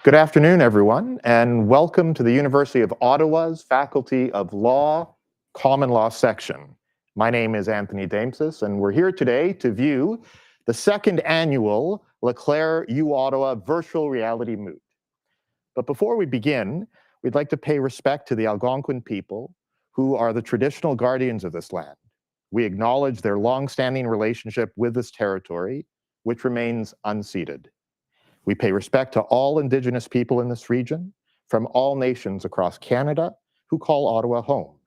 Good afternoon, everyone, and welcome to the University of Ottawa's Faculty of Law Common Law section. My name is Anthony Damsis, and we're here today to view the second annual LeClair uOttawa Virtual Reality Moot. But before we begin, we'd like to pay respect to the Algonquin people, who are the traditional guardians of this land. We acknowledge their long-standing relationship with this territory, which remains unceded. We pay respect to all Indigenous people in this region, from all nations across Canada, who call Ottawa home.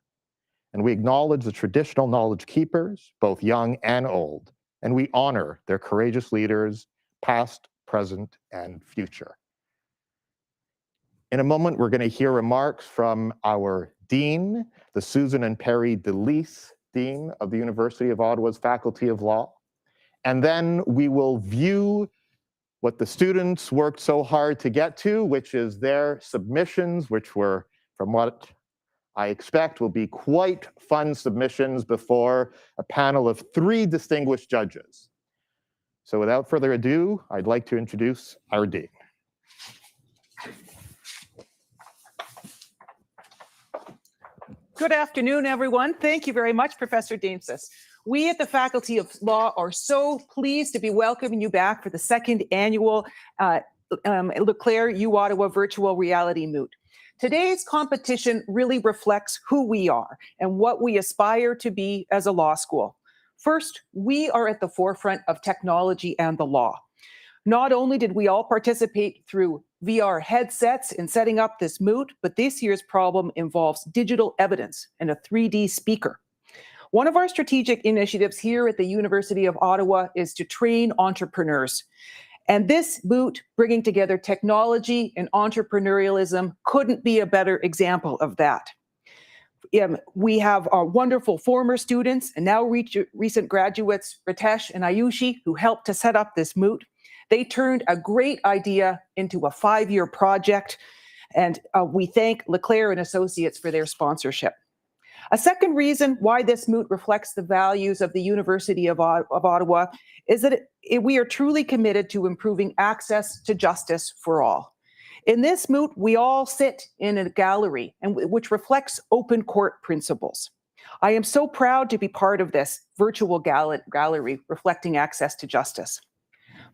And we acknowledge the traditional knowledge keepers, both young and old, and we honor their courageous leaders, past, present, and future. In a moment, we're going to hear remarks from our Dean, the Susan and Perry DeLeese Dean of the University of Ottawa's Faculty of Law. And then we will view what the students worked so hard to get to, which is their submissions, which were, from what I expect, will be quite fun submissions before a panel of 3 distinguished judges. So without further ado, I'd like to introduce our Dean. Good afternoon, everyone. Thank you very much, Professor Damsis. We at the Faculty of Law are so pleased to be welcoming you back for the second annual LeClair uOttawa Virtual Reality Moot. Today's competition really reflects who we are and what we aspire to be as a law school. First, we are at the forefront of technology and the law. Not only did we all participate through VR headsets in setting up this moot, but this year's problem involves digital evidence and a 3D speaker. One of our strategic initiatives here at the University of Ottawa is to train entrepreneurs. And this moot, bringing together technology and entrepreneurialism, couldn't be a better example of that. We have our wonderful former students and now recent graduates, Ritesh and Ayushi, who helped to set up this moot. They turned a great idea into a 5-year project, and we thank LeClair and Associates for their sponsorship. A second reason why this moot reflects the values of the University of Ottawa is that we are truly committed to improving access to justice for all. In this moot, we all sit in a gallery, which reflects open court principles. I am so proud to be part of this virtual gallery reflecting access to justice.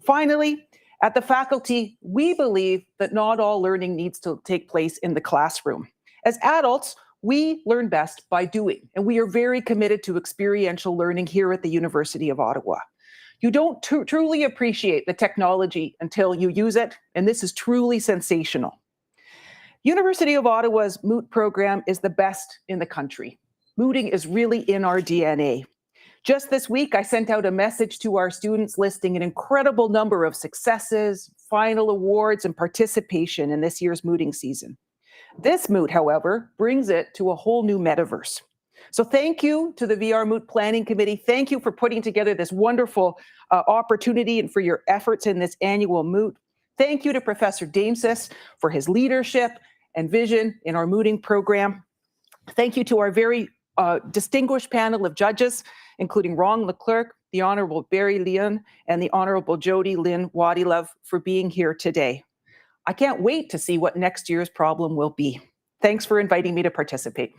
Finally, at the faculty, we believe that not all learning needs to take place in the classroom. As adults, we learn best by doing, and we are very committed to experiential learning here at the University of Ottawa. You don't truly appreciate the technology until you use it, and this is truly sensational. University of Ottawa's Moot program is the best in the country. Mooting is really in our DNA. Just this week, I sent out a message to our students listing an incredible number of successes, final awards, and participation in this year's mooting season. This moot, however, brings it to a whole new metaverse. So thank you to the VR Moot Planning Committee. Thank you for putting together this wonderful opportunity and for your efforts in this annual moot. Thank you to Professor Damsis for his leadership and vision in our mooting program. Thank you to our very distinguished panel of judges, including Ron Leclerc, the Honorable Barry Leon, and the Honorable Jody Lynn Wadilove for being here today. I can't wait to see what next year's problem will be. Thanks for inviting me to participate.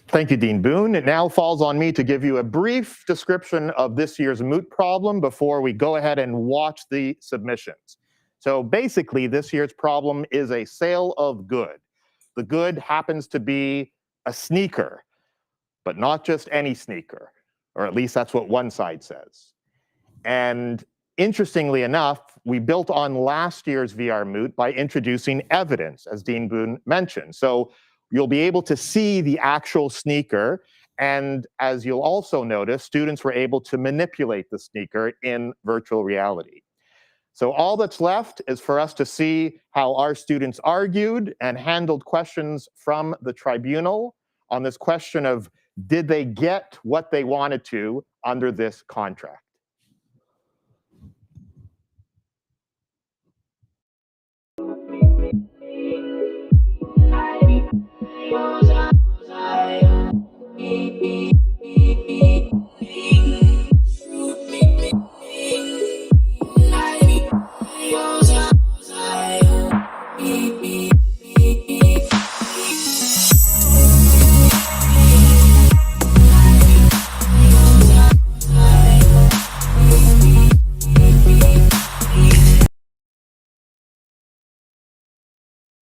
Thank you, Dean Boone. It now falls on me to give you a brief description of this year's moot problem before we go ahead and watch the submissions. So basically, this year's problem is a sale of good. The good happens to be a sneaker, but not just any sneaker, or at least that's what one side says. And interestingly enough, we built on last year's VR Moot by introducing evidence, as Dean Boone mentioned. So you'll be able to see the actual sneaker, and as you'll also notice, students were able to manipulate the sneaker in virtual reality. So all that's left is for us to see how our students argued and handled questions from the tribunal on this question of, did they get what they wanted to under this contract?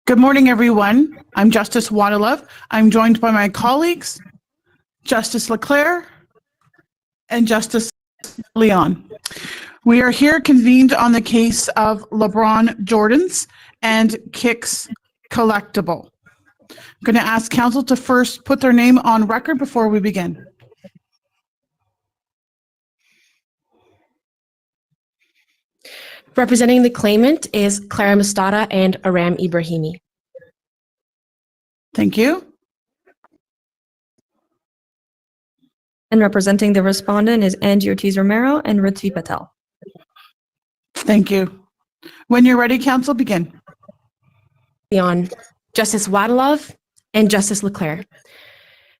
Good morning, everyone. I'm Justice uOttawa. I'm joined by my colleagues, Justice LeClair and Justice Leon. We are here convened on the case of LeBron Jordan's and Kicks Collectible. I'm going to ask counsel to first put their name on record before we begin. Representing the claimant is Clara Mostada and Aram Ibrahimi. Thank you. And representing the respondent is Angie Ortiz-Romero and Ritvi Patel. Thank you. When you're ready, counsel, begin. Leon, Justice uOttawa and Justice LeClair.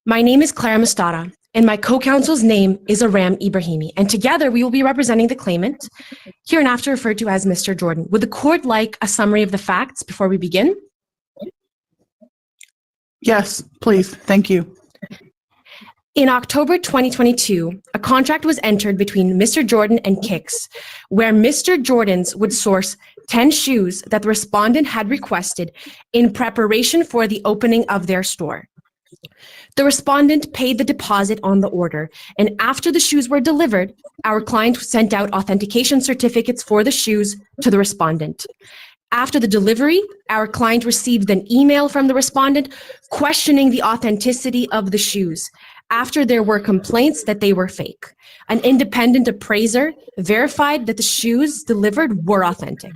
My name is Clara Mostada, and my co-counsel's name is Aram Ibrahimi, and together we will be representing the claimant, hereinafter referred to as Mr. Jordan. Would the court like a summary of the facts before we begin? Yes, please. Thank you. In October 2022, a contract was entered between Mr. Jordan and Kicks, where Mr. Jordan's would source 10 shoes that the respondent had requested in preparation for the opening of their store. The respondent paid the deposit on the order, and after the shoes were delivered, our client sent out authentication certificates for the shoes to the respondent. After the delivery, our client received an email from the respondent questioning the authenticity of the shoes, after there were complaints that they were fake. An independent appraiser verified that the shoes delivered were authentic.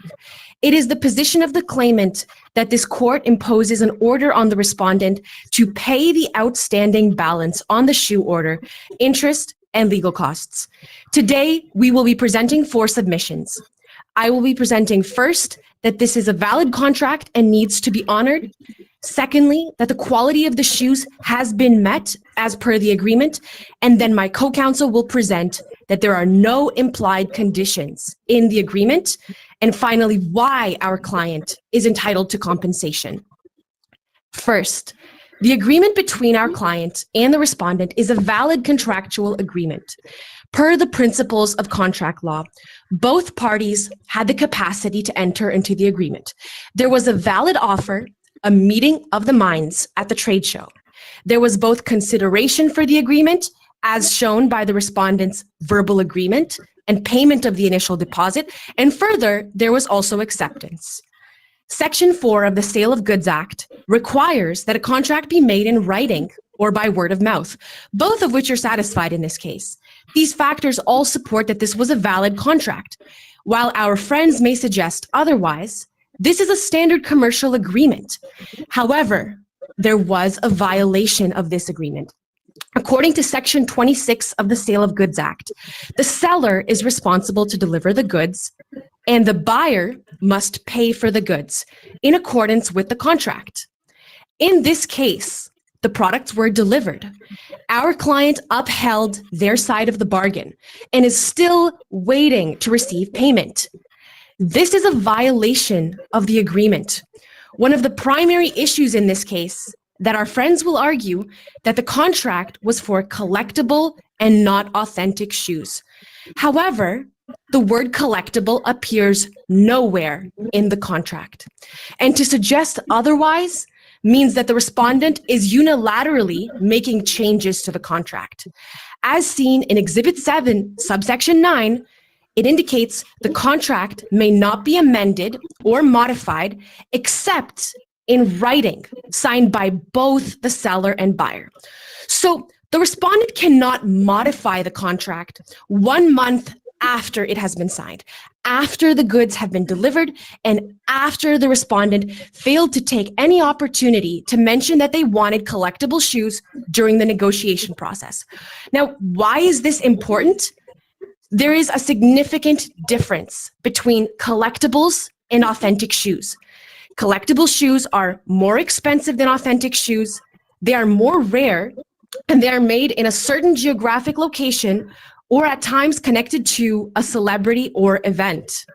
It is the position of the claimant that this court imposes an order on the respondent to pay the outstanding balance on the shoe order, interest, and legal costs. Today, we will be presenting 4 submissions. I will be presenting first that this is a valid contract and needs to be honored. Secondly, that the quality of the shoes has been met as per the agreement. And then my co-counsel will present that there are no implied conditions in the agreement. And finally, why our client is entitled to compensation. First, the agreement between our client and the respondent is a valid contractual agreement. Per the principles of contract law, both parties had the capacity to enter into the agreement. There was a valid offer, a meeting of the minds at the trade show. There was both consideration for the agreement, as shown by the respondent's verbal agreement and payment of the initial deposit, and further, there was also acceptance. Section 4 of the Sale of Goods Act requires that a contract be made in writing or by word of mouth, both of which are satisfied in this case. These factors all support that this was a valid contract. While our friends may suggest otherwise, this is a standard commercial agreement. However, there was a violation of this agreement. According to Section 26 of the Sale of Goods Act, the seller is responsible to deliver the goods, and the buyer must pay for the goods in accordance with the contract. In this case, the products were delivered. Our client upheld their side of the bargain and is still waiting to receive payment. This is a violation of the agreement. One of the primary issues in this case that our friends will argue that the contract was for collectible and not authentic shoes. However, the word collectible appears nowhere in the contract. And to suggest otherwise means that the respondent is unilaterally making changes to the contract. As seen in Exhibit 7, subsection 9, it indicates the contract may not be amended or modified except in writing, signed by both the seller and buyer. So the respondent cannot modify the contract 1 month after it has been signed, after the goods have been delivered, and after the respondent failed to take any opportunity to mention that they wanted collectible shoes during the negotiation process. Now, why is this important? There is a significant difference between collectibles and authentic shoes. Collectible shoes are more expensive than authentic shoes. They are more rare, and they are made in a certain geographic location or at times connected to a celebrity or event.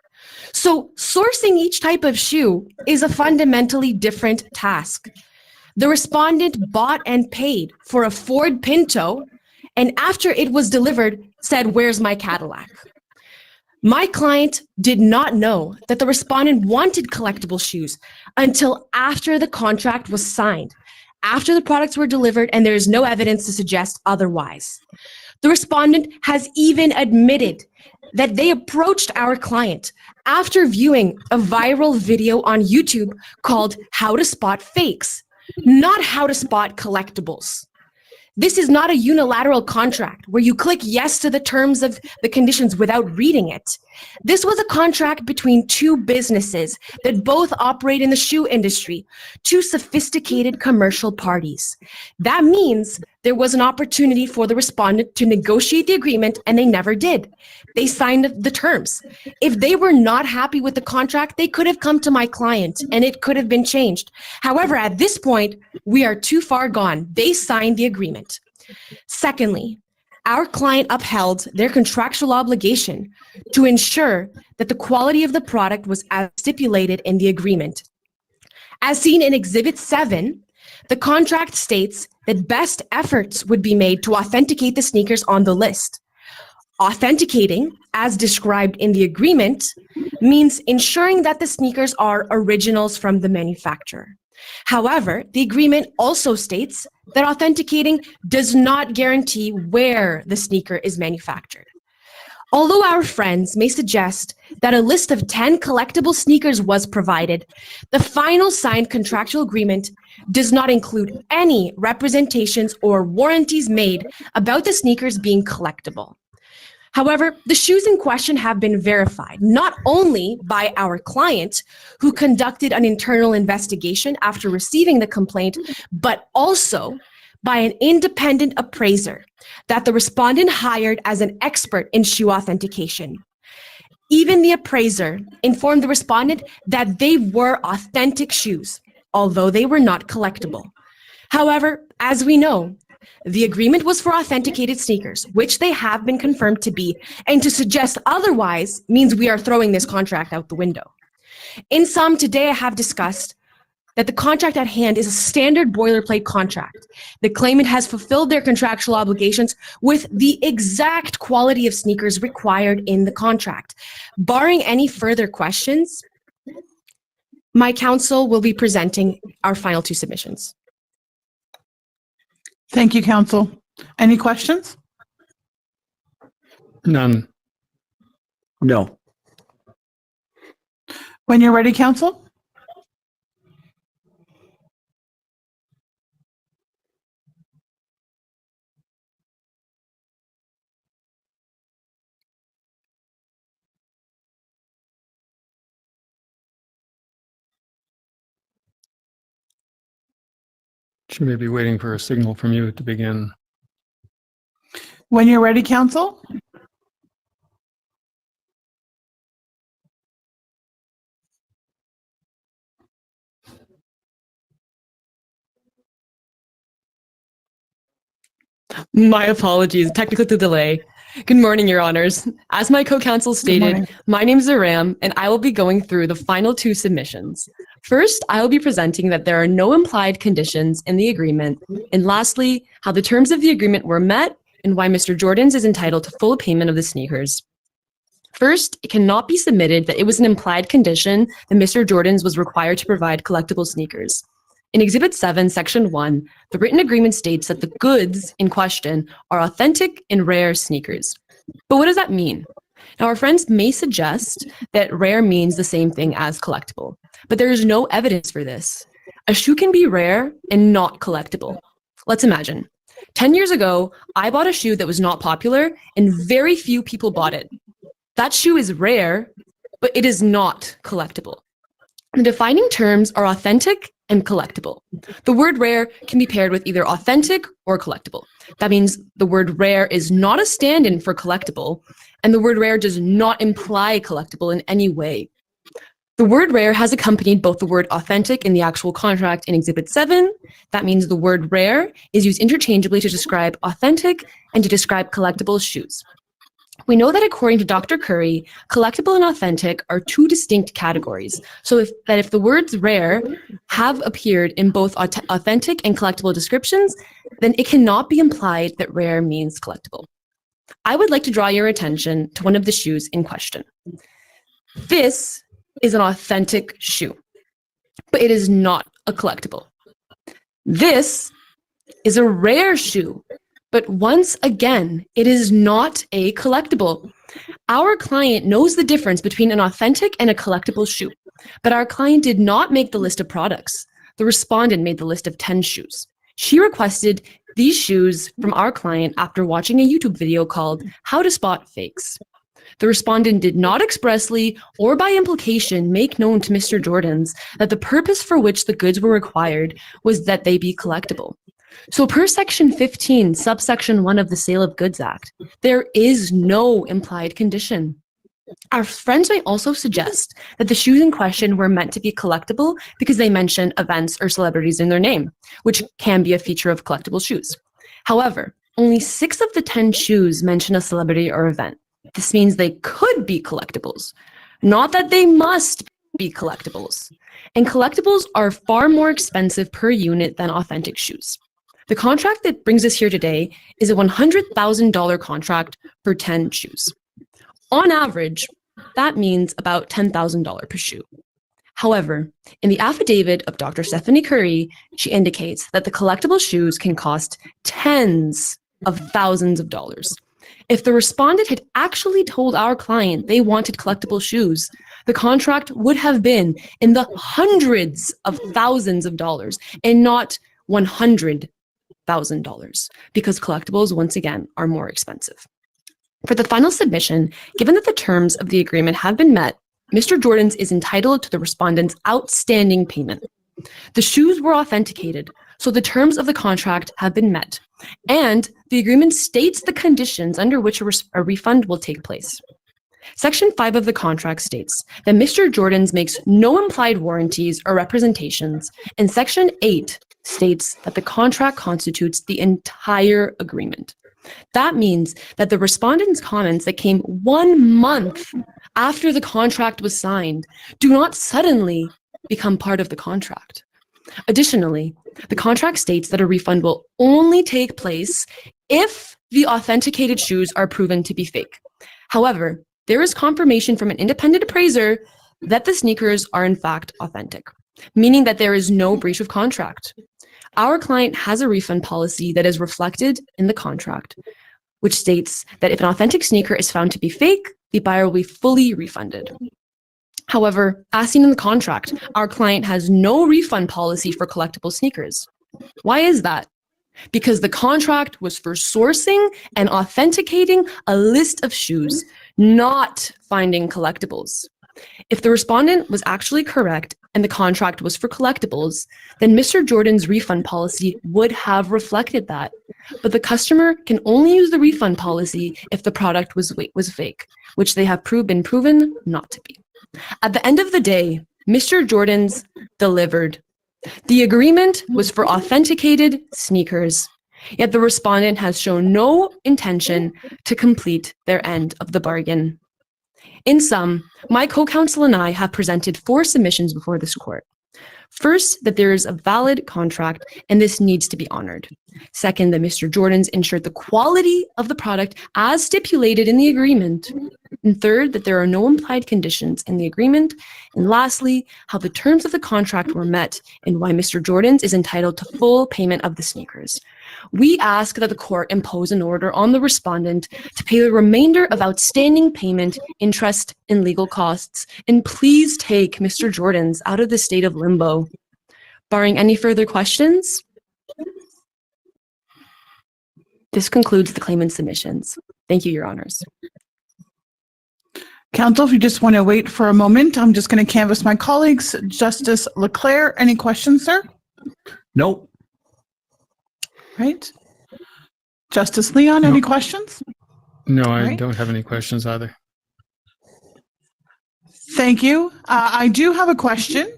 So sourcing each type of shoe is a fundamentally different task. The respondent bought and paid for a Ford Pinto, and after it was delivered, said, "Where's my Cadillac?" My client did not know that the respondent wanted collectible shoes until after the contract was signed, after the products were delivered, and there is no evidence to suggest otherwise. The respondent has even admitted that they approached our client after viewing a viral video on YouTube called How to Spot Fakes, not How to Spot Collectibles. This is not a unilateral contract where you click yes to the terms of the conditions without reading it. This was a contract between two businesses that both operate in the shoe industry, two sophisticated commercial parties. That means there was an opportunity for the respondent to negotiate the agreement, and they never did. They signed the terms. If they were not happy with the contract, they could have come to my client and it could have been changed. However, at this point, we are too far gone. They signed the agreement. Secondly, our client upheld their contractual obligation to ensure that the quality of the product was as stipulated in the agreement. As seen in Exhibit 7, the contract states that best efforts would be made to authenticate the sneakers on the list. Authenticating, as described in the agreement, means ensuring that the sneakers are originals from the manufacturer. However, the agreement also states that authenticating does not guarantee where the sneaker is manufactured. Although our friends may suggest that a list of 10 collectible sneakers was provided, the final signed contractual agreement does not include any representations or warranties made about the sneakers being collectible. However, the shoes in question have been verified, not only by our client, who conducted an internal investigation after receiving the complaint, but also by an independent appraiser that the respondent hired as an expert in shoe authentication. Even the appraiser informed the respondent that they were authentic shoes, although they were not collectible. However, as we know, the agreement was for authenticated sneakers, which they have been confirmed to be, and to suggest otherwise means we are throwing this contract out the window. In sum, today I have discussed that the contract at hand is a standard boilerplate contract. The claimant has fulfilled their contractual obligations with the exact quality of sneakers required in the contract. Barring any further questions, my counsel will be presenting our final two submissions. Thank you, counsel. Any questions? None. No. When you're ready, counsel. She may be waiting for a signal from you to begin. When you're ready, counsel. My apologies, technical delay. Good morning, Your Honors. As my co-counsel stated, my name is Aram, and I will be going through the final two submissions. First, I will be presenting that there are no implied conditions in the agreement, and lastly, how the terms of the agreement were met and why Mr. Jordan's is entitled to full payment of the sneakers. First, it cannot be submitted that it was an implied condition that Mr. Jordan's was required to provide collectible sneakers. In Exhibit 7, Section 1, the written agreement states that the goods in question are authentic and rare sneakers. But what does that mean? Now, our friends may suggest that rare means the same thing as collectible, but there is no evidence for this. A shoe can be rare and not collectible. Let's imagine. 10 years ago, I bought a shoe that was not popular and very few people bought it. That shoe is rare, but it is not collectible. The defining terms are authentic and collectible. The word rare can be paired with either authentic or collectible. That means the word rare is not a stand-in for collectible, and the word rare does not imply collectible in any way. The word rare has accompanied both the word authentic in the actual contract in Exhibit 7. That means the word rare is used interchangeably to describe authentic and to describe collectible shoes. We know that according to Dr. Curry, collectible and authentic are two distinct categories. So if the words rare have appeared in both authentic and collectible descriptions, then it cannot be implied that rare means collectible. I would like to draw your attention to one of the shoes in question. This is an authentic shoe, but it is not a collectible. This is a rare shoe, but once again, it is not a collectible. Our client knows the difference between an authentic and a collectible shoe, but our client did not make the list of products. The respondent made the list of 10 shoes. She requested these shoes from our client after watching a YouTube video called How to Spot Fakes. The respondent did not expressly or by implication make known to Mr. Jordans that the purpose for which the goods were required was that they be collectible. So per Section 15, subsection 1 of the Sale of Goods Act, there is no implied condition. Our friends may also suggest that the shoes in question were meant to be collectible because they mention events or celebrities in their name, which can be a feature of collectible shoes. However, only 6 of the 10 shoes mention a celebrity or event. This means they could be collectibles, not that they must be collectibles. And collectibles are far more expensive per unit than authentic shoes. The contract that brings us here today is a $100,000 contract for 10 shoes. On average, that means about $10,000 per shoe. However, in the affidavit of Dr. Stephanie Curry, she indicates that the collectible shoes can cost tens of thousands of dollars. If the respondent had actually told our client they wanted collectible shoes, the contract would have been in the hundreds of thousands of dollars and not $100,000 because collectibles, once again, are more expensive. For the final submission, given that the terms of the agreement have been met, Mr. Jordans is entitled to the respondent's outstanding payment. The shoes were authenticated, so the terms of the contract have been met, and the agreement states the conditions under which a refund will take place. Section 5 of the contract states that Mr. Jordans makes no implied warranties or representations, and Section 8 states that the contract constitutes the entire agreement. That means that the respondent's comments that came 1 month after the contract was signed do not suddenly become part of the contract. Additionally, the contract states that a refund will only take place if the authenticated shoes are proven to be fake. However, there is confirmation from an independent appraiser that the sneakers are in fact authentic, meaning that there is no breach of contract. Our client has a refund policy that is reflected in the contract, which states that if an authentic sneaker is found to be fake, the buyer will be fully refunded. However, as seen in the contract, our client has no refund policy for collectible sneakers. Why is that? Because the contract was for sourcing and authenticating a list of shoes, not finding collectibles. If the respondent was actually correct and the contract was for collectibles, then Mr. Jordan's refund policy would have reflected that. But the customer can only use the refund policy if the product was fake, which they have been proven not to be. At the end of the day, Mr. Jordans delivered. The agreement was for authenticated sneakers, yet the respondent has shown no intention to complete their end of the bargain. In sum, my co-counsel and I have presented 4 submissions before this court. First, that there is a valid contract and this needs to be honored. Second, that Mr. Jordans ensured the quality of the product as stipulated in the agreement. And third, that there are no implied conditions in the agreement. And lastly, how the terms of the contract were met and why Mr. Jordans is entitled to full payment of the sneakers. We ask that the court impose an order on the respondent to pay the remainder of outstanding payment, interest, and legal costs, and please take Mr. Jordans out of the state of limbo. Barring any further questions, this concludes the claimant submissions. Thank you, Your Honors. Counsel, if you just want to wait for a moment, I'm just going to canvass my colleagues. Justice LeClair, any questions, sir? Nope. Right. Justice Leon, any questions? No, I Right. don't have any questions either. Thank you. I do have a question,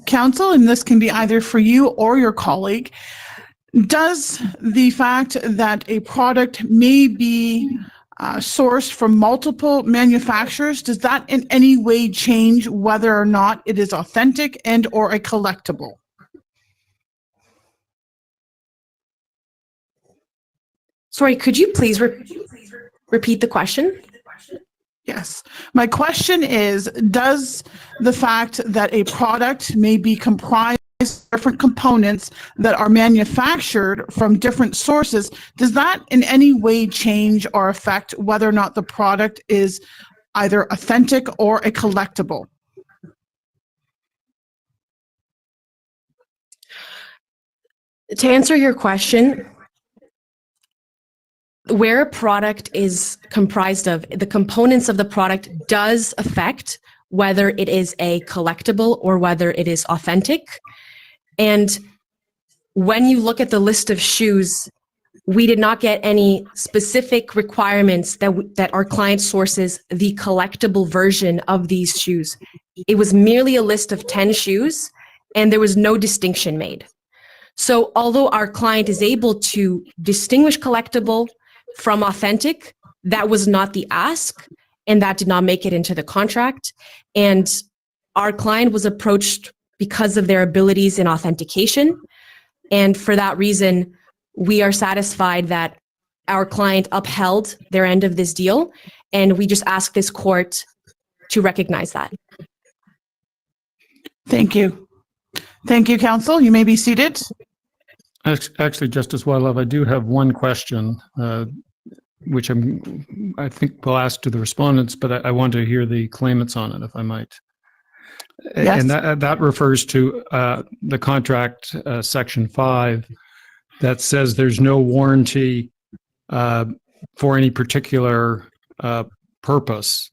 counsel, and this can be either for you or your colleague. Does the fact that a product may be sourced from multiple manufacturers, does that in any way change whether or not it is authentic and or a collectible? Sorry, could you please repeat? repeat the question? Yes. My question is, does the fact that a product may be comprised of different components that are manufactured from different sources, does that in any way change or affect whether or not the product is either authentic or a collectible? To answer your question, where a product is comprised of, the components of the product does affect whether it is a collectible or whether it is authentic. And when you look at the list of shoes, we did not get any specific requirements that our client sources the collectible version of these shoes. It was merely a list of 10 shoes, and there was no distinction made. So although our client is able to distinguish collectible from authentic, that was not the ask, and that did not make it into the contract. And our client was approached because of their abilities in authentication. And for that reason, we are satisfied that our client upheld their end of this deal, and we just ask this court to recognize that. Thank you. Thank you, counsel. You may be seated. Actually, Justice Wildlove, I do have one question, which I think will ask to the respondents, but I want to hear the claimants on it, if I might. Yes. And that refers to the contract, section 5, that says there's no warranty for any particular purpose.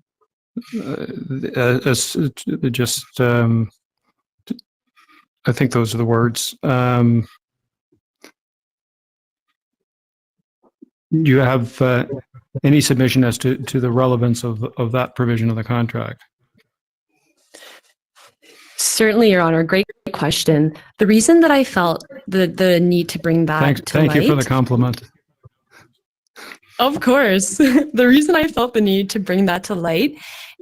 I think those are the words. Do you have any submission as to the relevance of that provision of the contract? Certainly, Your Honor. Great question. The reason that I felt the need to bring that to light. Thank you for the compliment. Of course. The reason I felt the need to bring that to light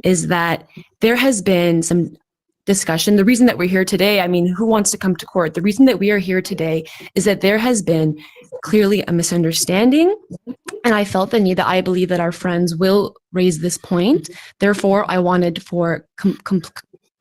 is that there has been some discussion. The reason that we're here today, I mean, who wants to come to court? The reason that we are here today is that there has been clearly a misunderstanding, and I felt the need that I believe that our friends will raise this point. Therefore, I wanted, for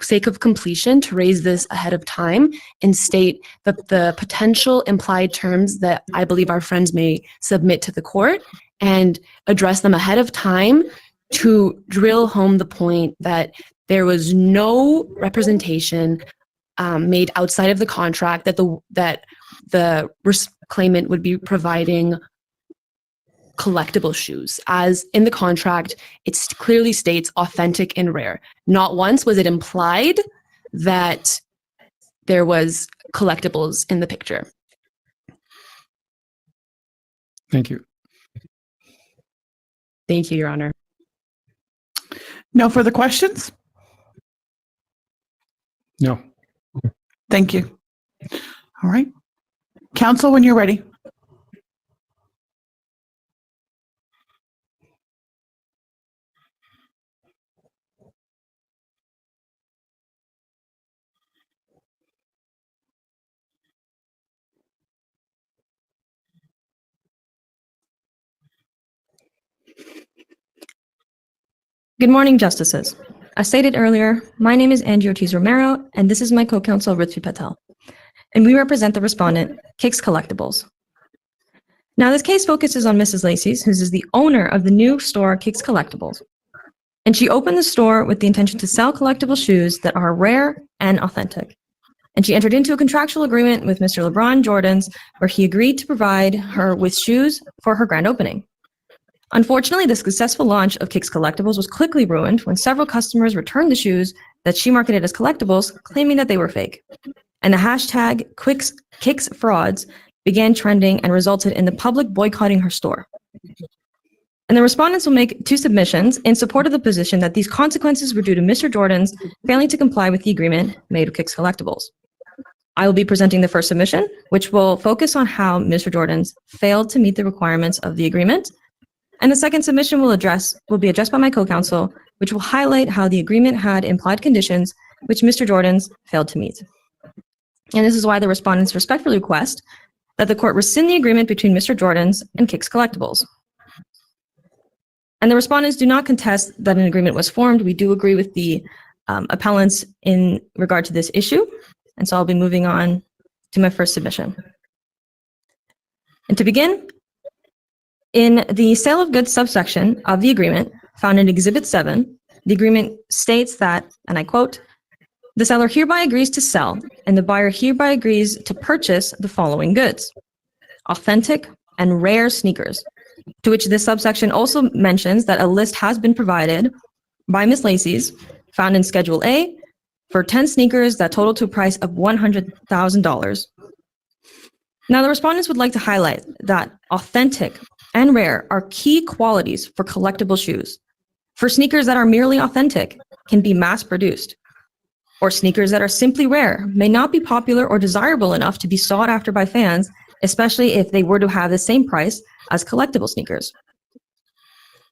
sake of completion, to raise this ahead of time and state that the potential implied terms that I believe our friends may submit to the court and address them ahead of time to drill home the point that there was no representation made outside of the contract that the claimant would be providing collectible shoes. As in the contract, it clearly states authentic and rare. Not once was it implied that there was collectibles in the picture. Thank you. Thank you, Your Honor. No further questions? No. Thank you. All right. Counsel, when you're ready. Good morning, Justices. As stated earlier, my name is Angie Ortiz-Romero, and this is my co-counsel, Ritvi Patel. And we represent the respondent, Kicks Collectibles. Now, this case focuses on Mrs. Lacey's, who is the owner of the new store, Kicks Collectibles. And she opened the store with the intention to sell collectible shoes that are rare and authentic. And she entered into a contractual agreement with Mr. LeBron Jordans, where he agreed to provide her with shoes for her grand opening. Unfortunately, the successful launch of Kicks Collectibles was quickly ruined when several customers returned the shoes that she marketed as collectibles, claiming that they were fake. And the hashtag Kicks Frauds began trending and resulted in the public boycotting her store. And the respondents will make 2 submissions in support of the position that these consequences were due to Mr. Jordan's failing to comply with the agreement made with Kicks Collectibles. I will be presenting the first submission, which will focus on how Mr. Jordan's failed to meet the requirements of the agreement. And the second submission will be addressed by my co-counsel, which will highlight how the agreement had implied conditions which Mr. Jordan's failed to meet. And this is why the respondents respectfully request that the court rescind the agreement between Mr. Jordan's and Kicks Collectibles. And the respondents do not contest that an agreement was formed. We do agree with the appellants in regard to this issue. And so I'll be moving on to my first submission. And to begin, in the sale of goods subsection of the agreement found in Exhibit 7, the agreement states that, and I quote, "The seller hereby agrees to sell, and the buyer hereby agrees to purchase the following goods: authentic and rare sneakers," to which this subsection also mentions that a list has been provided by Ms. Lacey's, found in Schedule A, for 10 sneakers that total to a price of $100,000. Now, the respondents would like to highlight that authentic and rare are key qualities for collectible shoes. For sneakers that are merely authentic can be mass-produced, or sneakers that are simply rare may not be popular or desirable enough to be sought after by fans, especially if they were to have the same price as collectible sneakers.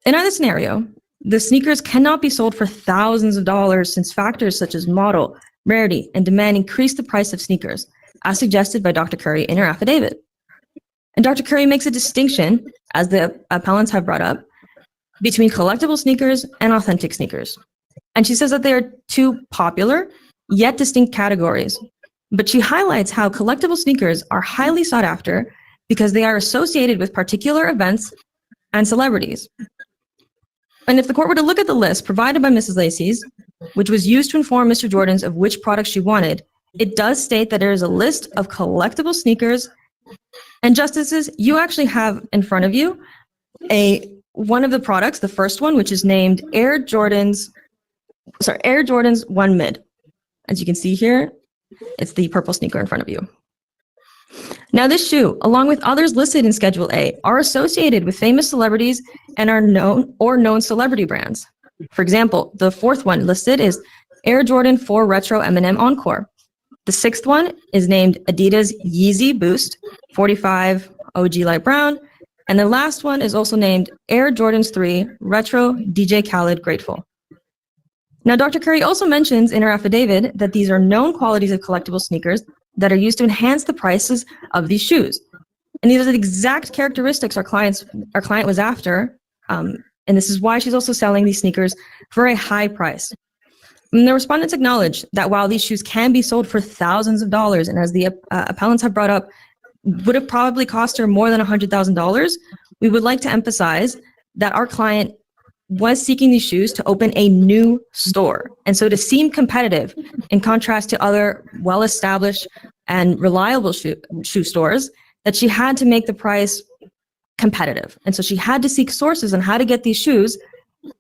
In either scenario, the sneakers cannot be sold for thousands of dollars, since factors such as model, rarity, and demand increase the price of sneakers, as suggested by Dr. Curry in her affidavit. And Dr. Curry makes a distinction, as the appellants have brought up, between collectible sneakers and authentic sneakers. And she says that they are two popular, yet distinct categories. But she highlights how collectible sneakers are highly sought after because they are associated with particular events and celebrities. And if the court were to look at the list provided by Mrs. Lacey's, which was used to inform Mr. Jordan's of which products she wanted, it does state that there is a list of collectible sneakers. And justices, you actually have in front of you one of the products, the first one, which is named Air Jordans 1 Mid. As you can see here, it's the purple sneaker in front of you. Now, this shoe, along with others listed in Schedule A, are associated with famous celebrities and are known celebrity brands. For example, the fourth one listed is Air Jordan 4 Retro M&M Encore. The sixth one is named Adidas Yeezy Boost 45 OG Light Brown. And the last one is also named Air Jordans 3 Retro DJ Khaled Grateful. Now, Dr. Curry also mentions in her affidavit that these are known qualities of collectible sneakers that are used to enhance the prices of these shoes. And these are the exact characteristics our client was after. And this is why she's also selling these sneakers for a high price. And the respondents acknowledge that while these shoes can be sold for thousands of dollars, and as the appellants have brought up, would have probably cost her more than $100,000, we would like to emphasize that our client was seeking these shoes to open a new store. And so to seem competitive, in contrast to other well-established and reliable shoe stores, that she had to make the price competitive. And so she had to seek sources on how to get these shoes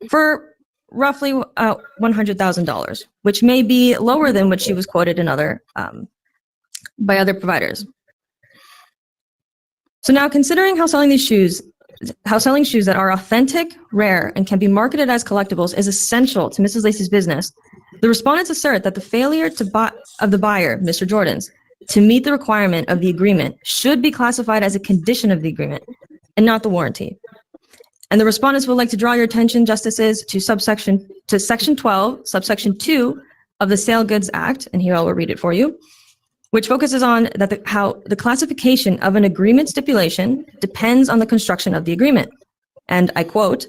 for roughly $100,000, which may be lower than what she was quoted in by other providers. So now, considering how selling shoes that are authentic, rare, and can be marketed as collectibles is essential to Mrs. Lacey's business, the respondents assert that the failure of the buyer, Mr. Jordan's, to meet the requirement of the agreement should be classified as a condition of the agreement and not the warranty. And the respondents would like to draw your attention, justices, to Section 12, subsection 2 of the Sale Goods Act, and here I will read it for you, which focuses on how the classification of an agreement stipulation depends on the construction of the agreement. And I quote,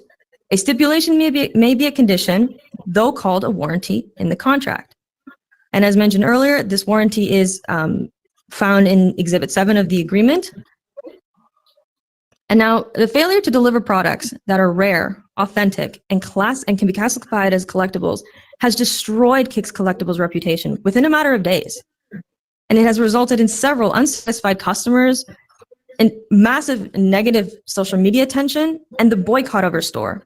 "A stipulation may be a condition, though called a warranty in the contract." And as mentioned earlier, this warranty is found in Exhibit 7 of the agreement. And now, the failure to deliver products that are rare, authentic, and can be classified as collectibles has destroyed Kicks Collectibles' reputation within a matter of days. And it has resulted in several unsatisfied customers and massive negative social media attention and the boycott of her store.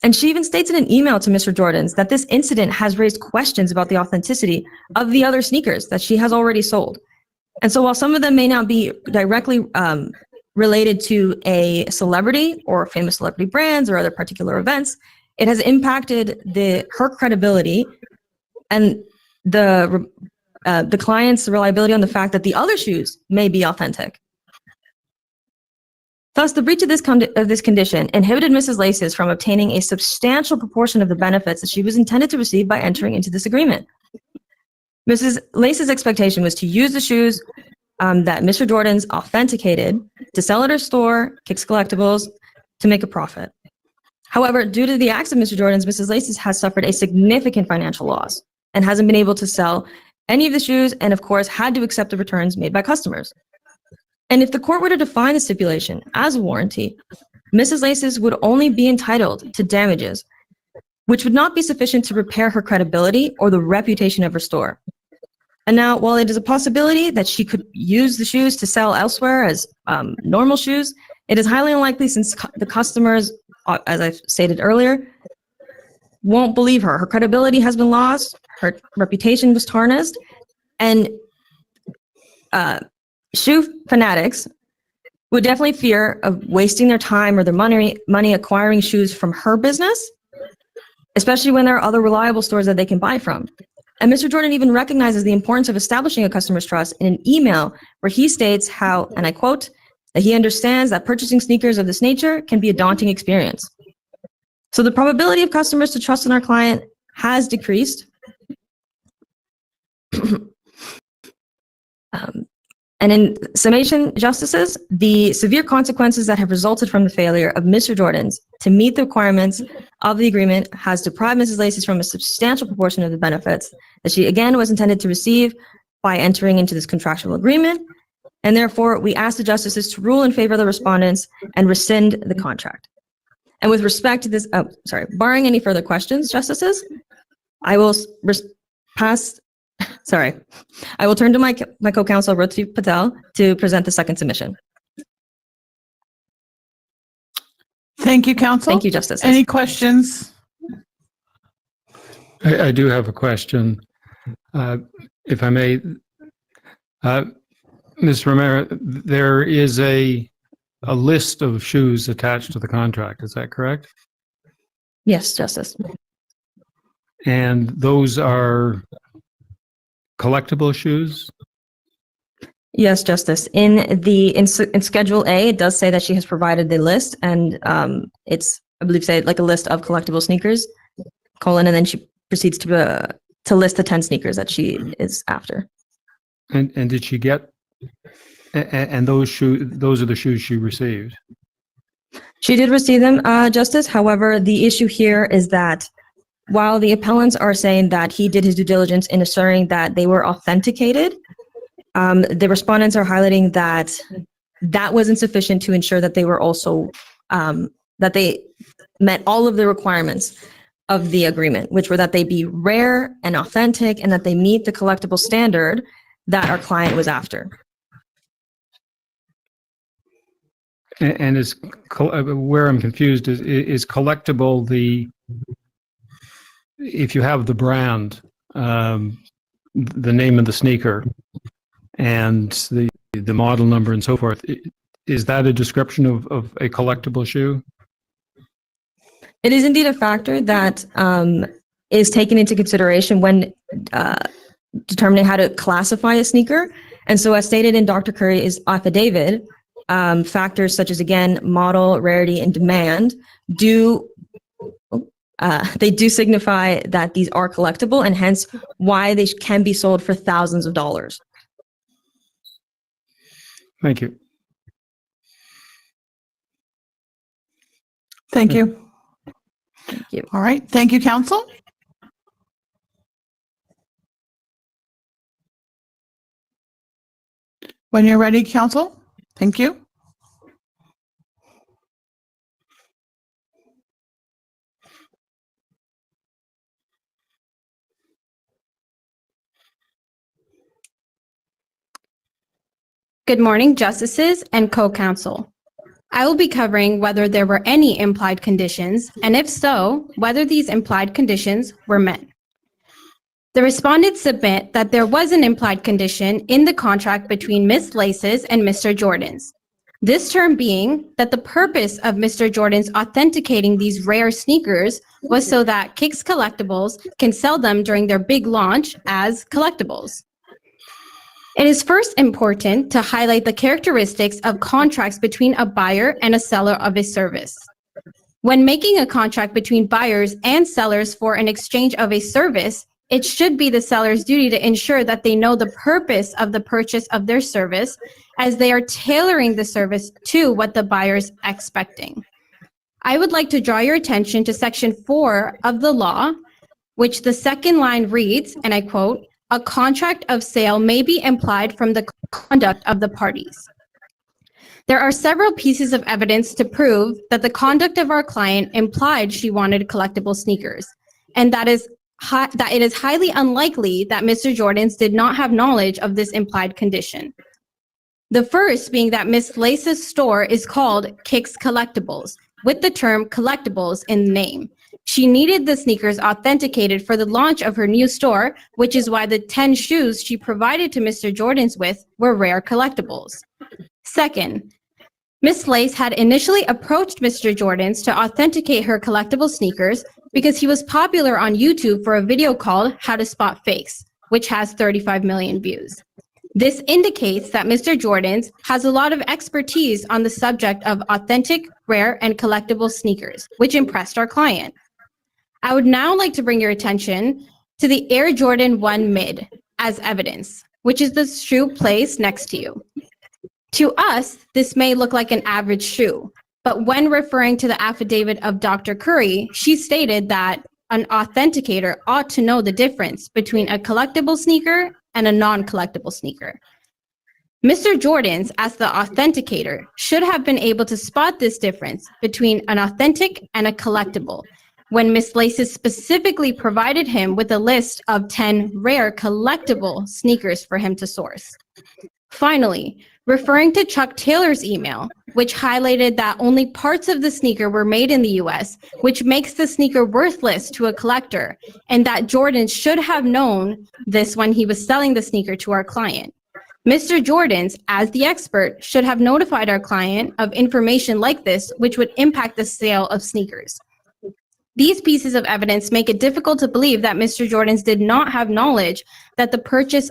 And she even states in an email to Mr. Jordan's that this incident has raised questions about the authenticity of the other sneakers that she has already sold. And so while some of them may not be directly related to a celebrity or famous celebrity brands or other particular events, it has impacted her credibility and the client's reliability on the fact that the other shoes may be authentic. Thus, the breach of this condition inhibited Mrs. Lacey's from obtaining a substantial proportion of the benefits that she was intended to receive by entering into this agreement. Mrs. Lacey's expectation was to use the shoes that Mr. Jordan's authenticated to sell at her store, Kicks Collectibles, to make a profit. However, due to the acts of Mr. Jordan's, Mrs. Laces has suffered a significant financial loss and hasn't been able to sell any of the shoes, and of course had to accept the returns made by customers. And if the court were to define the stipulation as a warranty, Mrs. Laces would only be entitled to damages, which would not be sufficient to repair her credibility or the reputation of her store. And now, while it is a possibility that she could use the shoes to sell elsewhere as normal shoes, it is highly unlikely since the customers, as I've stated earlier, won't believe her. Her credibility has been lost, her reputation was tarnished, and shoe fanatics would definitely fear of wasting their time or their money acquiring shoes from her business, especially when there are other reliable stores that they can buy from. And Mr. Jordan even recognizes the importance of establishing a customer's trust in an email where he states how, and I quote, that he understands that purchasing sneakers of this nature can be a daunting experience. So the probability of customers to trust in our client has decreased. And in summation, justices, the severe consequences that have resulted from the failure of Mr. Jordan's to meet the requirements of the agreement has deprived Mrs. Laces from a substantial proportion of the benefits that she again was intended to receive by entering into this contractual agreement. And therefore, we ask the justices to rule in favor of the respondents and rescind the contract. And with respect to this, barring any further questions, justices, I will I will turn to my co-counsel, Ruthi Patel, to present the second submission. Thank you, counsel. Thank you, justices. Any questions? I do have a question, if I may. Ms. Romero, there is a list of shoes attached to the contract. Is that correct? Yes, Justice. And those are collectible shoes? Yes, Justice. In Schedule A, it does say that she has provided the list, and it's, I believe, say like a list of collectible sneakers, and then she proceeds to list the 10 sneakers that she is after. And did she get? And those are the shoes she received. She did receive them, Justice. However, the issue here is that while the appellants are saying that he did his due diligence in assuring that they were authenticated, the respondents are highlighting that that wasn't sufficient to ensure that they were also, that they met all of the requirements of the agreement, which were that they be rare and authentic and that they meet the collectible standard that our client was after. And where I'm confused is collectible if you have the brand, the name of the sneaker, and the model number and so forth, is that a description of a collectible shoe? It is indeed a factor that is taken into consideration when determining how to classify a sneaker. And so as stated in Dr. Curry's affidavit, factors such as, again, model, rarity, and demand they do signify that these are collectible, and hence why they can be sold for thousands of dollars. Thank you. Thank you. Thank you. All right. Thank you, counsel. When you're ready, counsel. Thank you. Good morning, justices and co-counsel. I will be covering whether there were any implied conditions, and if so, whether these implied conditions were met. The respondents submit that there was an implied condition in the contract between Ms. Laces and Mr. Jordan's. This term being that the purpose of Mr. Jordan's authenticating these rare sneakers was so that Kicks Collectibles can sell them during their big launch as collectibles. It is first important to highlight the characteristics of contracts between a buyer and a seller of a service. When making a contract between buyers and sellers for an exchange of a service, it should be the seller's duty to ensure that they know the purpose of the purchase of their service, as they are tailoring the service to what the buyer's expecting. I would like to draw your attention to Section 4 of the law, which the second line reads, and I quote, "A contract of sale may be implied from the conduct of the parties." There are several pieces of evidence to prove that the conduct of our client implied she wanted collectible sneakers, and that it is highly unlikely that Mr. Jordans did not have knowledge of this implied condition. The first being that Miss Lace's store is called Kicks Collectibles, with the term collectibles in the name. She needed the sneakers authenticated for the launch of her new store, which is why the 10 shoes she provided to Mr. Jordans with were rare collectibles. Second, Miss Lace had initially approached Mr. Jordans to authenticate her collectible sneakers because he was popular on YouTube for a video called How to Spot Fakes, which has 35 million views. This indicates that Mr. Jordans has a lot of expertise on the subject of authentic, rare, and collectible sneakers, which impressed our client. I would now like to bring your attention to the Air Jordan 1 Mid as evidence, which is the shoe placed next to you. To us, this may look like an average shoe, but when referring to the affidavit of Dr. Curry, she stated that an authenticator ought to know the difference between a collectible sneaker and a non-collectible sneaker. Mr. Jordans, as the authenticator, should have been able to spot this difference between an authentic and a collectible when Miss Laces specifically provided him with a list of 10 rare collectible sneakers for him to source. Finally, referring to Chuck Taylor's email, which highlighted that only parts of the sneaker were made in the US, which makes the sneaker worthless to a collector, and that Jordan should have known this when he was selling the sneaker to our client. Mr. Jordans, as the expert, should have notified our client of information like this, which would impact the sale of sneakers. These pieces of evidence make it difficult to believe that Mr. Jordans did not have knowledge that the purpose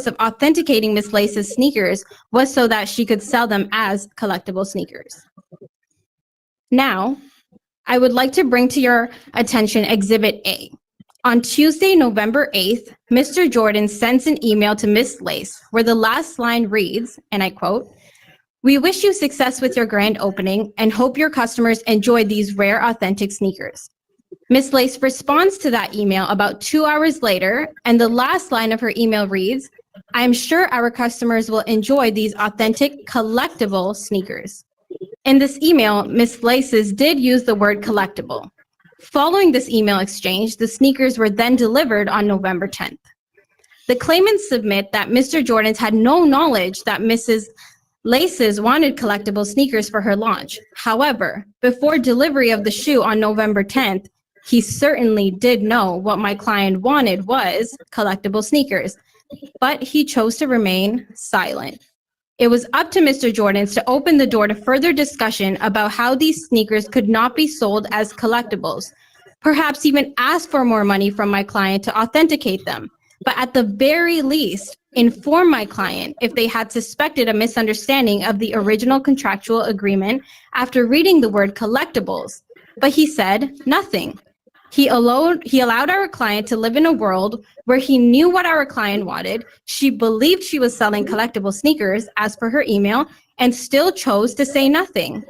of authenticating Miss Lace's sneakers was so that she could sell them as collectible sneakers. Now, I would like to bring to your attention Exhibit A. On Tuesday, November 8th, Mr. Jordan sends an email to Miss Lace where the last line reads, and I quote, "We wish you success with your grand opening and hope your customers enjoy these rare authentic sneakers." Miss Lace responds to that email about 2 hours later, and the last line of her email reads, "I am sure our customers will enjoy these authentic collectible sneakers." In this email, Miss Laces did use the word collectible. Following this email exchange, the sneakers were then delivered on November 10th. The claimants submit that Mr. Jordans had no knowledge that Mrs. Laces wanted collectible sneakers for her launch. However, before delivery of the shoe on November 10th, he certainly did know what my client wanted was collectible sneakers, but he chose to remain silent. It was up to Mr. Jordans to open the door to further discussion about how these sneakers could not be sold as collectibles, perhaps even ask for more money from my client to authenticate them, but at the very least, inform my client if they had suspected a misunderstanding of the original contractual agreement after reading the word collectibles. But he said nothing. He allowed our client to live in a world where he knew what our client wanted. She believed she was selling collectible sneakers as per her email and still chose to say nothing.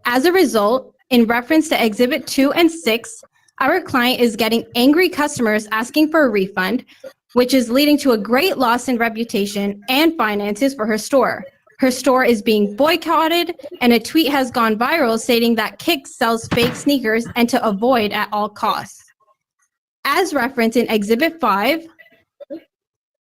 As a result, in reference to Exhibit 2 and 6, our client is getting angry customers asking for a refund, which is leading to a great loss in reputation and finances for her store. Her store is being boycotted, and a tweet has gone viral stating that Kicks sells fake sneakers and to avoid at all costs. As referenced in Exhibit 5,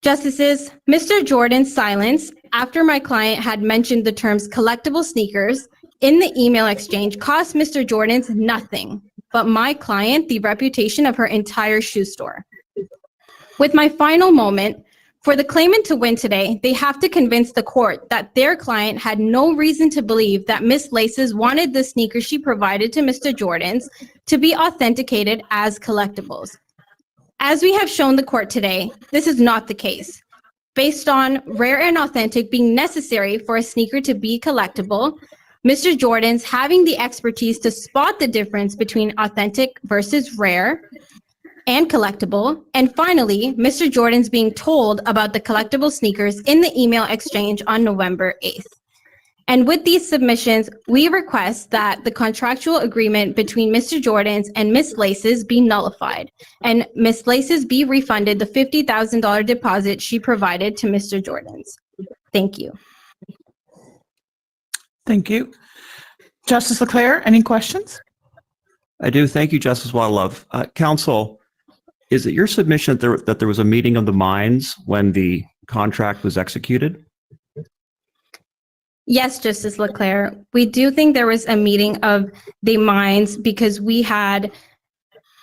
Justices, Mr. Jordan's silence after my client had mentioned the terms collectible sneakers in the email exchange cost Mr. Jordan's nothing, but my client the reputation of her entire shoe store. With my final moment, for the claimant to win today, they have to convince the court that their client had no reason to believe that Miss Laces wanted the sneakers she provided to Mr. Jordans to be authenticated as collectibles. As we have shown the court today, this is not the case. Based on rare and authentic being necessary for a sneaker to be collectible, Mr. Jordans having the expertise to spot the difference between authentic versus rare and collectible, and finally, Mr. Jordans being told about the collectible sneakers in the email exchange on November 8th. And with these submissions, we request that the contractual agreement between Mr. Jordan's and Ms. Lace's be nullified, and Ms. Lace's be refunded the $50,000 deposit she provided to Mr. Jordan's. Thank you. Thank you. Justice LeClair, any questions? I do. Thank you, Justice Waddlove. Counsel, is it your submission that there was a meeting of the minds when the contract was executed? Yes, Justice LeClair. We do think there was a meeting of the minds because as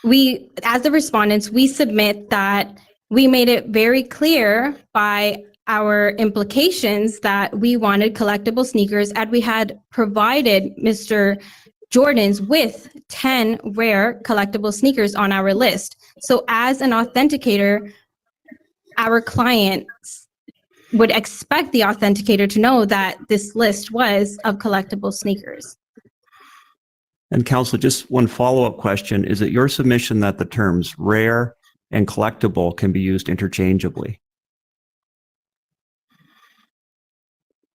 the respondents, we submit that we made it very clear by our implications that we wanted collectible sneakers, and we had provided Mr. Jordan's with 10 rare collectible sneakers on our list. So as an authenticator, our clients would expect the authenticator to know that this list was of collectible sneakers. And counsel, just one follow-up question. Is it your submission that the terms rare and collectible can be used interchangeably?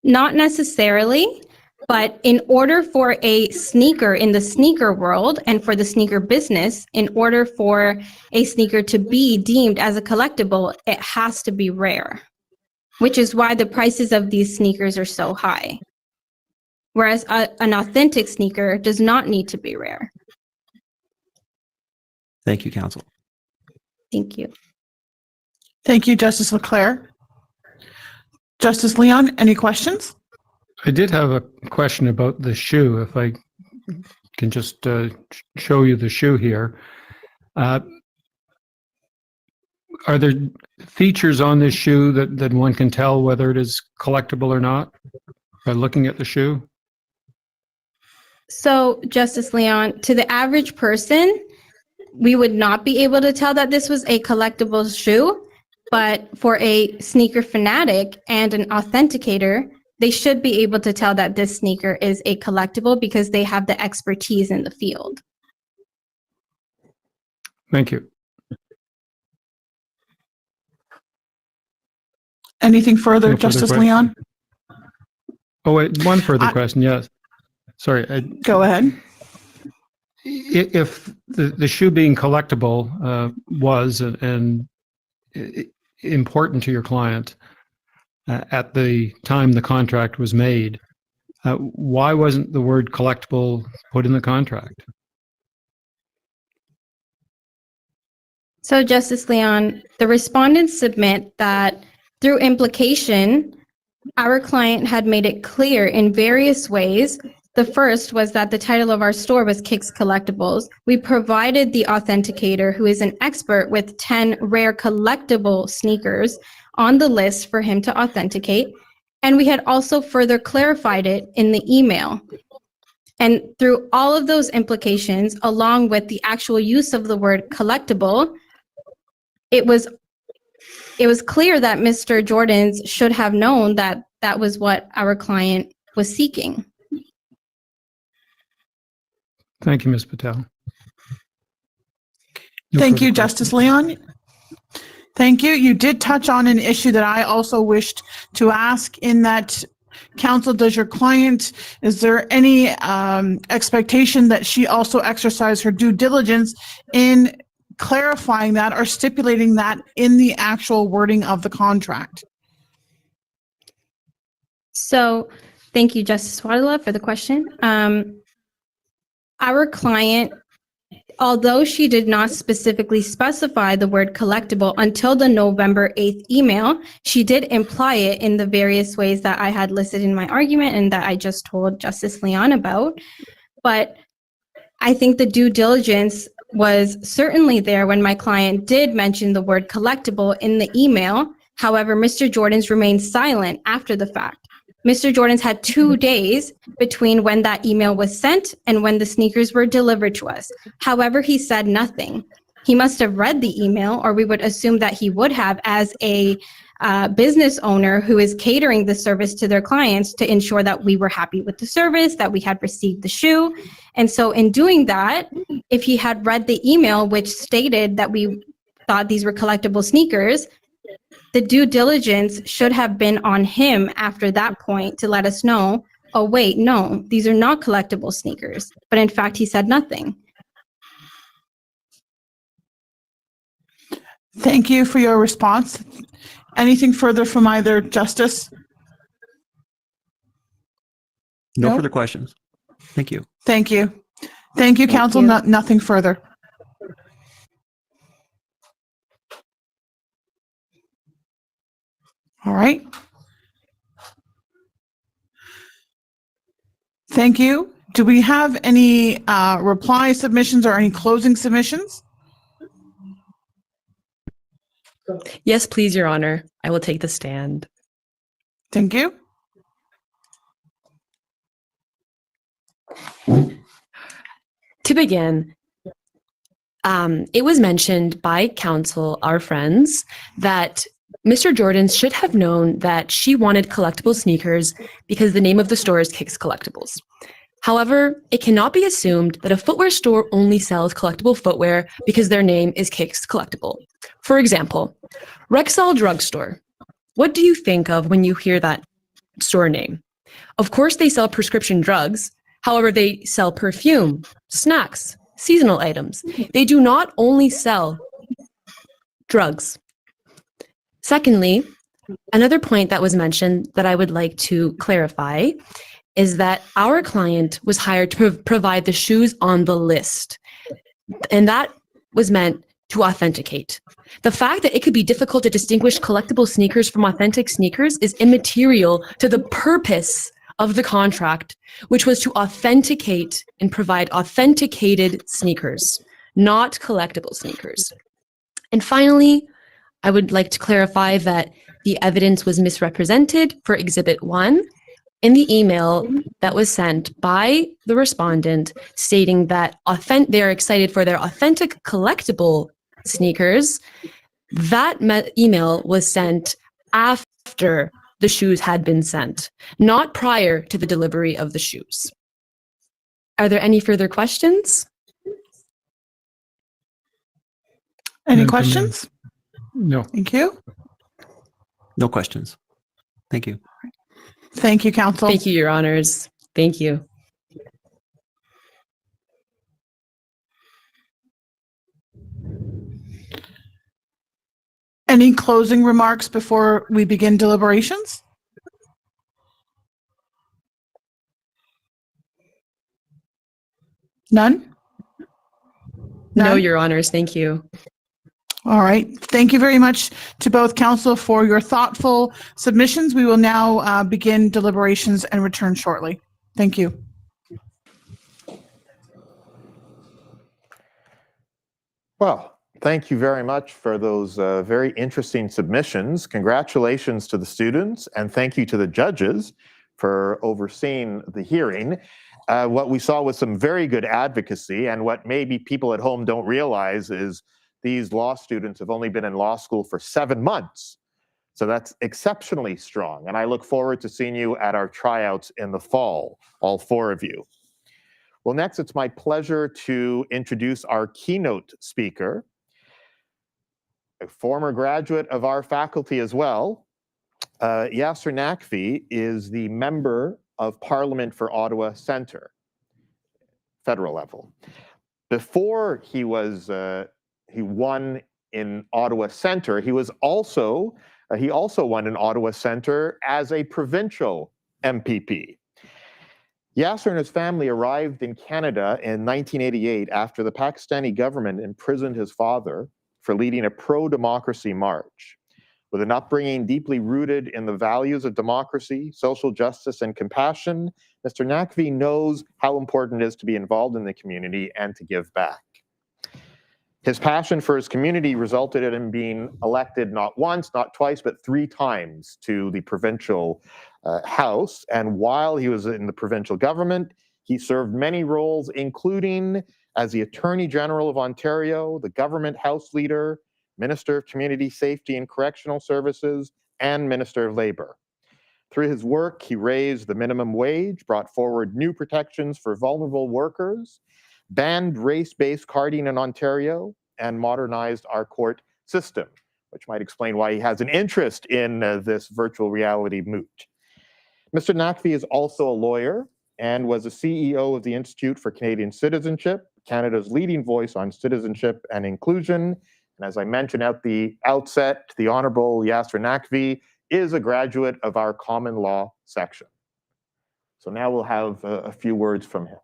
Not necessarily, but in order for a sneaker in the sneaker world and for the sneaker business, in order for a sneaker to be deemed as a collectible, it has to be rare, which is why the prices of these sneakers are so high. Whereas an authentic sneaker does not need to be rare. Thank you, counsel. Thank you. Thank you, Justice LeClair. Justice Leon, any questions? I did have a question about the shoe, if I can just show you the shoe here. Are there features on this shoe that one can tell whether it is collectible or not by looking at the shoe? So, Justice Leon, to the average person, we would not be able to tell that this was a collectible shoe, but for a sneaker fanatic and an authenticator, they should be able to tell that this sneaker is a collectible because they have the expertise in the field. Thank you. Anything further, No further Justice question. Leon? Oh, wait, one further question, yes. Sorry. Go ahead. If the shoe being collectible was and important to your client at the time the contract was made, why wasn't the word collectible put in the contract? So, Justice Leon, the respondents submit that through implication, our client had made it clear in various ways. The first was that the title of our store was Kicks Collectibles. We provided the authenticator, who is an expert with 10 rare collectible sneakers, on the list for him to authenticate. And we had also further clarified it in the email. And through all of those implications, along with the actual use of the word collectible, it was clear that Mr. Jordan's should have known that that was what our client was seeking. Thank you, Ms. Patel. Thank you, Justice Leon. Thank you. You did touch on an issue that I also wished to ask in that, counsel, does your client, is there any expectation that she also exercise her due diligence in clarifying that or stipulating that in the actual wording of the contract? So thank you, Justice Waddlove, for the question. Our client, although she did not specifically specify the word collectible until the November 8th email, she did imply it in the various ways that I had listed in my argument and that I just told Justice Leon about. But I think the due diligence was certainly there when my client did mention the word collectible in the email. However, Mr. Jordan's remained silent after the fact. Mr. Jordan's had 2 days between when that email was sent and when the sneakers were delivered to us. However, he said nothing. He must have read the email, or we would assume that he would have, as a business owner who is catering the service to their clients to ensure that we were happy with the service, that we had received the shoe. And so in doing that, if he had read the email, which stated that we thought these were collectible sneakers, the due diligence should have been on him after that point to let us know oh wait, no, these are not collectible sneakers. But in fact, he said nothing. Thank you for your response. Anything further from either Justice? No Nope. further questions. Thank you. Thank you. Thank you, counsel. you. Nothing further. All right. Thank you. Do we have any reply submissions or any closing submissions? Yes, please, Your Honor. I will take the stand. Thank you. To begin, it was mentioned by counsel, our friends, that Mr. Jordan should have known that she wanted collectible sneakers because the name of the store is Kicks Collectibles. However, it cannot be assumed that a footwear store only sells collectible footwear because their name is Kicks Collectible. For example, Rexall Drugstore. What do you think of when you hear that store name? Of course, they sell prescription drugs. However, they sell perfume, snacks, seasonal items. They do not only sell drugs. Secondly, another point that was mentioned that I would like to clarify is that our client was hired to provide the shoes on the list. And that was meant to authenticate. The fact that it could be difficult to distinguish collectible sneakers from authentic sneakers is immaterial to the purpose of the contract, which was to authenticate and provide authenticated sneakers, not collectible sneakers. And finally, I would like to clarify that the evidence was misrepresented for Exhibit 1 in the email that was sent by the respondent stating that they're excited for their authentic collectible sneakers. That email was sent after the shoes had been sent, not prior to the delivery of the shoes. Are there any further questions? Any None from me. questions? No. Thank you. No questions. Thank you. Thank you, counsel. Thank you, Your Honors. Thank you. Any closing remarks before we begin deliberations? None? No, None? Your Honors. Thank you. All right. Thank you very much to both counsel for your thoughtful submissions. We will now begin deliberations and return shortly. Thank you. Well, thank you very much for those very interesting submissions. Congratulations to the students, and thank you to the judges for overseeing the hearing. What we saw was some very good advocacy, and what maybe people at home don't realize is these law students have only been in law school for 7 months. So that's exceptionally strong, and I look forward to seeing you at our tryouts in the fall, all 4 of you. Well, next, it's my pleasure to introduce our keynote speaker, a former graduate of our faculty as well. Yasser Naqvi is the Member of Parliament for Ottawa Centre, federal level. Before he won in Ottawa Centre, he also won in Ottawa Centre as a provincial MPP. Yasser and his family arrived in Canada in 1988 after the Pakistani government imprisoned his father for leading a pro-democracy march. With an upbringing deeply rooted in the values of democracy, social justice, and compassion, Mr. Naqvi knows how important it is to be involved in the community and to give back. His passion for his community resulted in him being elected not once, not twice, but 3 times to the provincial House. And while he was in the provincial government, he served many roles, including as the Attorney General of Ontario, the Government House Leader, Minister of Community Safety and Correctional Services, and Minister of Labour. Through his work, he raised the minimum wage, brought forward new protections for vulnerable workers, banned race-based carding in Ontario, and modernized our court system, which might explain why he has an interest in this virtual reality moot. Mr. Naqvi is also a lawyer and was the CEO of the Institute for Canadian Citizenship, Canada's leading voice on citizenship and inclusion. And as I mentioned at the outset, the Honorable Yasser Naqvi is a graduate of our common law section. So now we'll have a few words from him.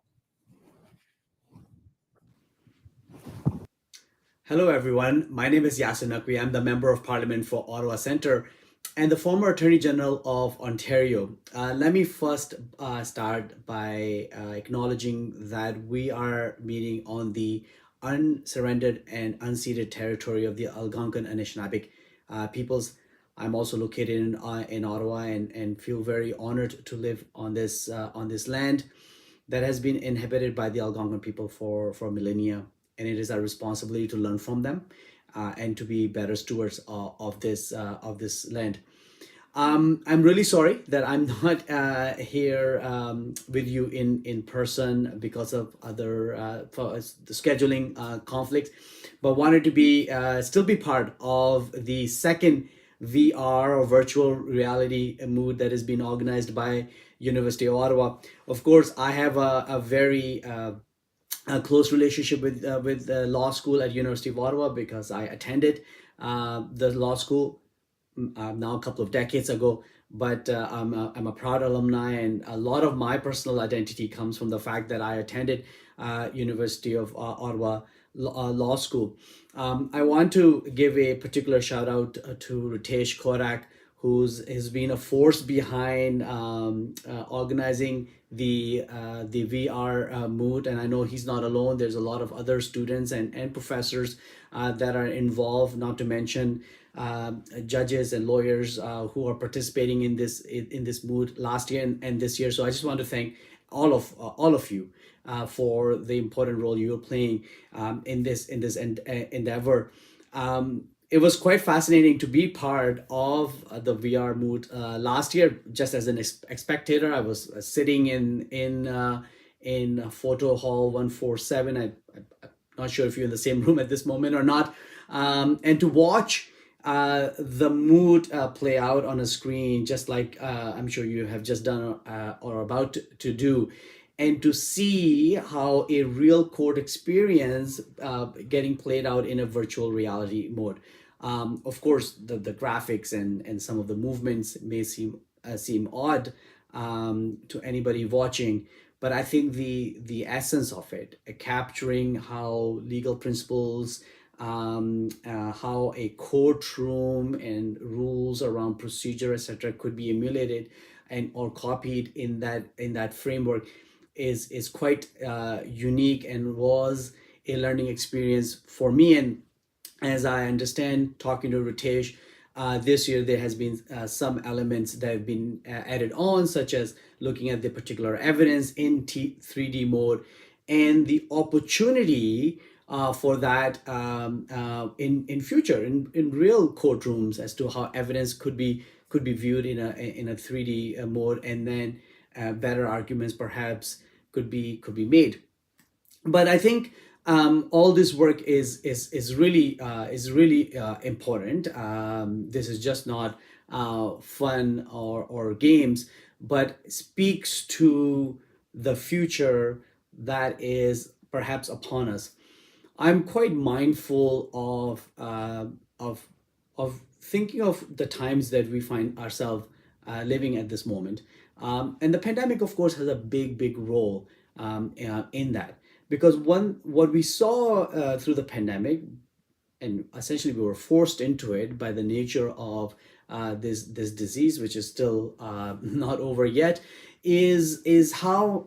Hello, everyone. My name is Yasser Naqvi. I'm the Member of Parliament for Ottawa Centre and the former Attorney General of Ontario. Let me first start by acknowledging that we are meeting on the unsurrendered and unceded territory of the Algonquin and Anishinaabe peoples. I'm also located in Ottawa and feel very honored to live on this land that has been inhabited by the Algonquin people for millennia. And it is our responsibility to learn from them and to be better stewards of this land. I'm really sorry that I'm not here with you in person because of other scheduling conflicts, but wanted to be still be part of the second VR or virtual reality moot that has been organized by University of Ottawa. Of course, I have a very a close relationship with the law school at University of Ottawa because I attended the law school now a couple of decades ago. But I'm a proud alumni, and a lot of my personal identity comes from the fact that I attended University of Ottawa Law School. I want to give a particular shout out to Ritesh Korak, has been a force behind organizing the VR Moot, and I know he's not alone. There's a lot of other students and professors that are involved, not to mention judges and lawyers who are participating in this Moot last year and this year. So I just want to thank all of you for the important role you're playing in this endeavor. It was quite fascinating to be part of the VR Moot last year. Just as a spectator, I was sitting in photo hall 147. I'm not sure if you're in the same room at this moment or not. And to watch the moot play out on a screen, just like I'm sure you have just done or about to do, and to see how a real court experience getting played out in a virtual reality mode. Of course, the graphics and some of the movements may seem odd to anybody watching, but I think the essence of it, capturing how legal principles, how a courtroom and rules around procedure, etc., could be emulated and or copied in that framework, is quite unique and was a learning experience for me. And as I understand, talking to Ritesh, this year there has been some elements that have been added on, such as looking at the particular evidence in 3D mode, and the opportunity for that in future in real courtrooms as to how evidence could be viewed in a 3D mode, and then better arguments perhaps could be made. But I think all this work is really important. This is just not fun or games, but speaks to the future that is perhaps upon us. I'm quite mindful of thinking of the times that we find ourselves living at this moment, and the pandemic, of course, has a big role in that. Because what we saw through the pandemic, and essentially we were forced into it by the nature of this disease, which is still not over yet, is how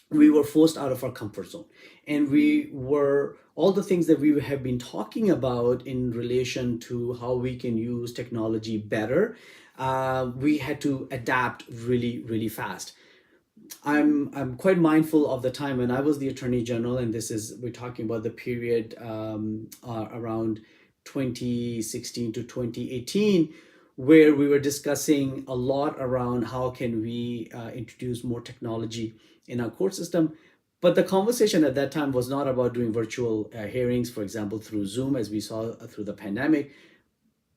we were forced out of our comfort zone. And we were, all the things that we have been talking about in relation to how we can use technology better, we had to adapt really fast. I'm quite mindful of the time when I was the Attorney General, and we're talking about the period around 2016 to 2018, where we were discussing a lot around how can we introduce more technology in our court system. But the conversation at that time was not about doing virtual hearings, for example, through Zoom, as we saw through the pandemic,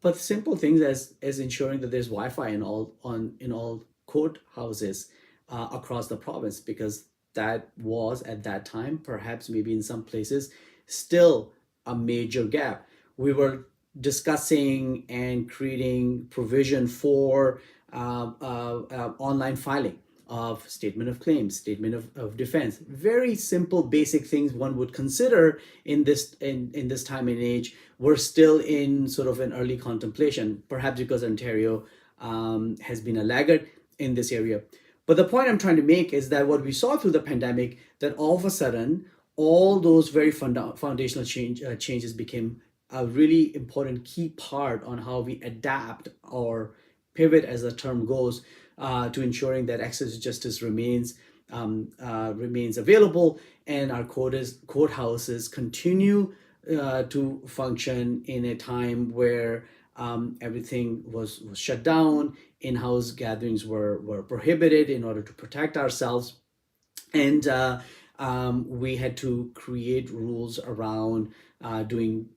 but simple things as ensuring that there's Wi-Fi in all courthouses across the province, because that was at that time, perhaps maybe in some places, still a major gap. We were discussing and creating provision for online filing of statement of claims, statement of defense. Very simple, basic things one would consider in this time and age. We're still in sort of an early contemplation, perhaps because Ontario has been a laggard in this area. But the point I'm trying to make is that what we saw through the pandemic, that all of a sudden, all those very foundational changes became a really important key part on how we adapt or pivot, as the term goes, to ensuring that access to justice remains available, and our courthouses continue to function in a time where everything was shut down. In-house gatherings were prohibited in order to protect ourselves, and we had to create rules around doing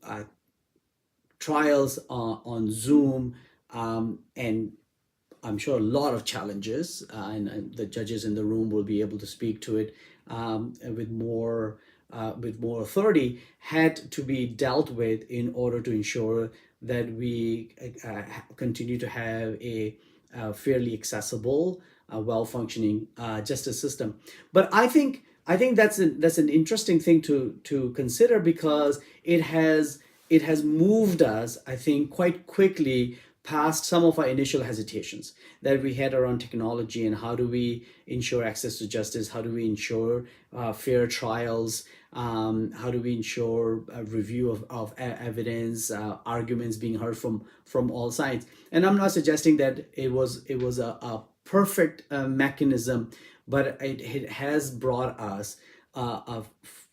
trials on Zoom, and I'm sure a lot of challenges, and the judges in the room will be able to speak to it with more authority, had to be dealt with in order to ensure that we continue to have a fairly accessible, well-functioning justice system. But I think that's an interesting thing to consider, because it has moved us, I think, quite quickly past some of our initial hesitations that we had around technology and how do we ensure access to justice, how do we ensure fair trials, how do we ensure a review of evidence, arguments being heard from all sides. And I'm not suggesting that it was a perfect mechanism, but it has brought us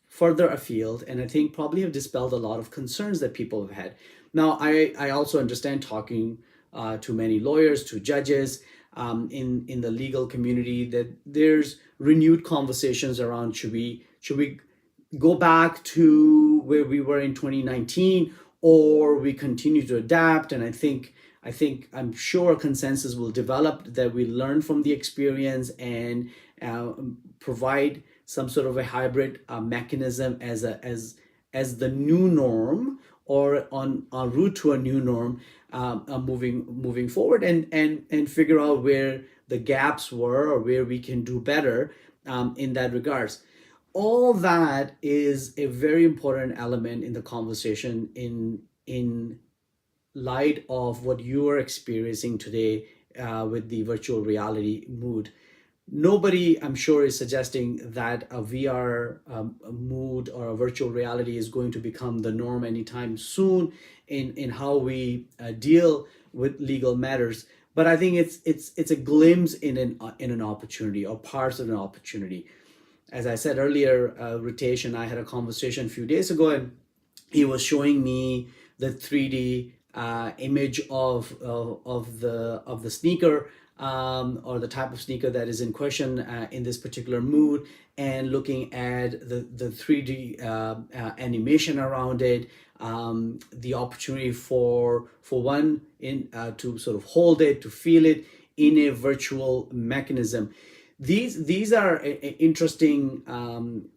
further afield, and I think probably have dispelled a lot of concerns that people have had. Now, I also understand, talking to many lawyers, to judges in the legal community, that there's renewed conversations around should we go back to where we were in 2019, or we continue to adapt. And I'm sure a consensus will develop that we learn from the experience and provide some sort of a hybrid mechanism as the new norm, or en route to a new norm, moving forward, and figure out where the gaps were or where we can do better in that regards. All that is a very important element in the conversation in light of what you are experiencing today with the virtual reality mood. Nobody, I'm sure, is suggesting that a VR mood or a virtual reality is going to become the norm anytime soon in how we deal with legal matters. But I think it's a glimpse in an opportunity, or parts of an opportunity. As I said earlier, Ritesh and I had a conversation a few days ago, and he was showing me the 3D image of the sneaker, or the type of sneaker that is in question in this particular mood, and looking at the 3D animation around it, the opportunity for one to sort of hold it, to feel it in a virtual mechanism. These are interesting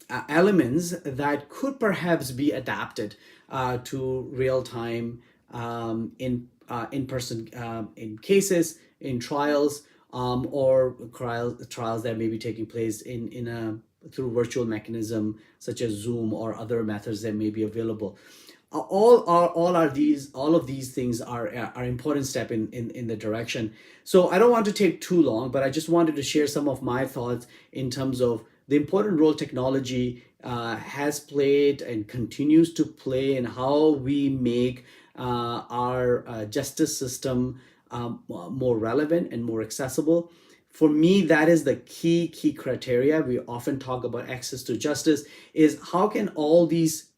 elements that could perhaps be adapted to real-time in-person in cases, in trials, or trials that may be taking place through virtual mechanism such as Zoom or other methods that may be available. All of these things are important step in the direction. So I don't want to take too long, but I just wanted to share some of my thoughts in terms of the important role technology has played and continues to play in how we make our justice system more relevant and more accessible. For me, that is the key criteria. We often talk about access to justice, is how can all these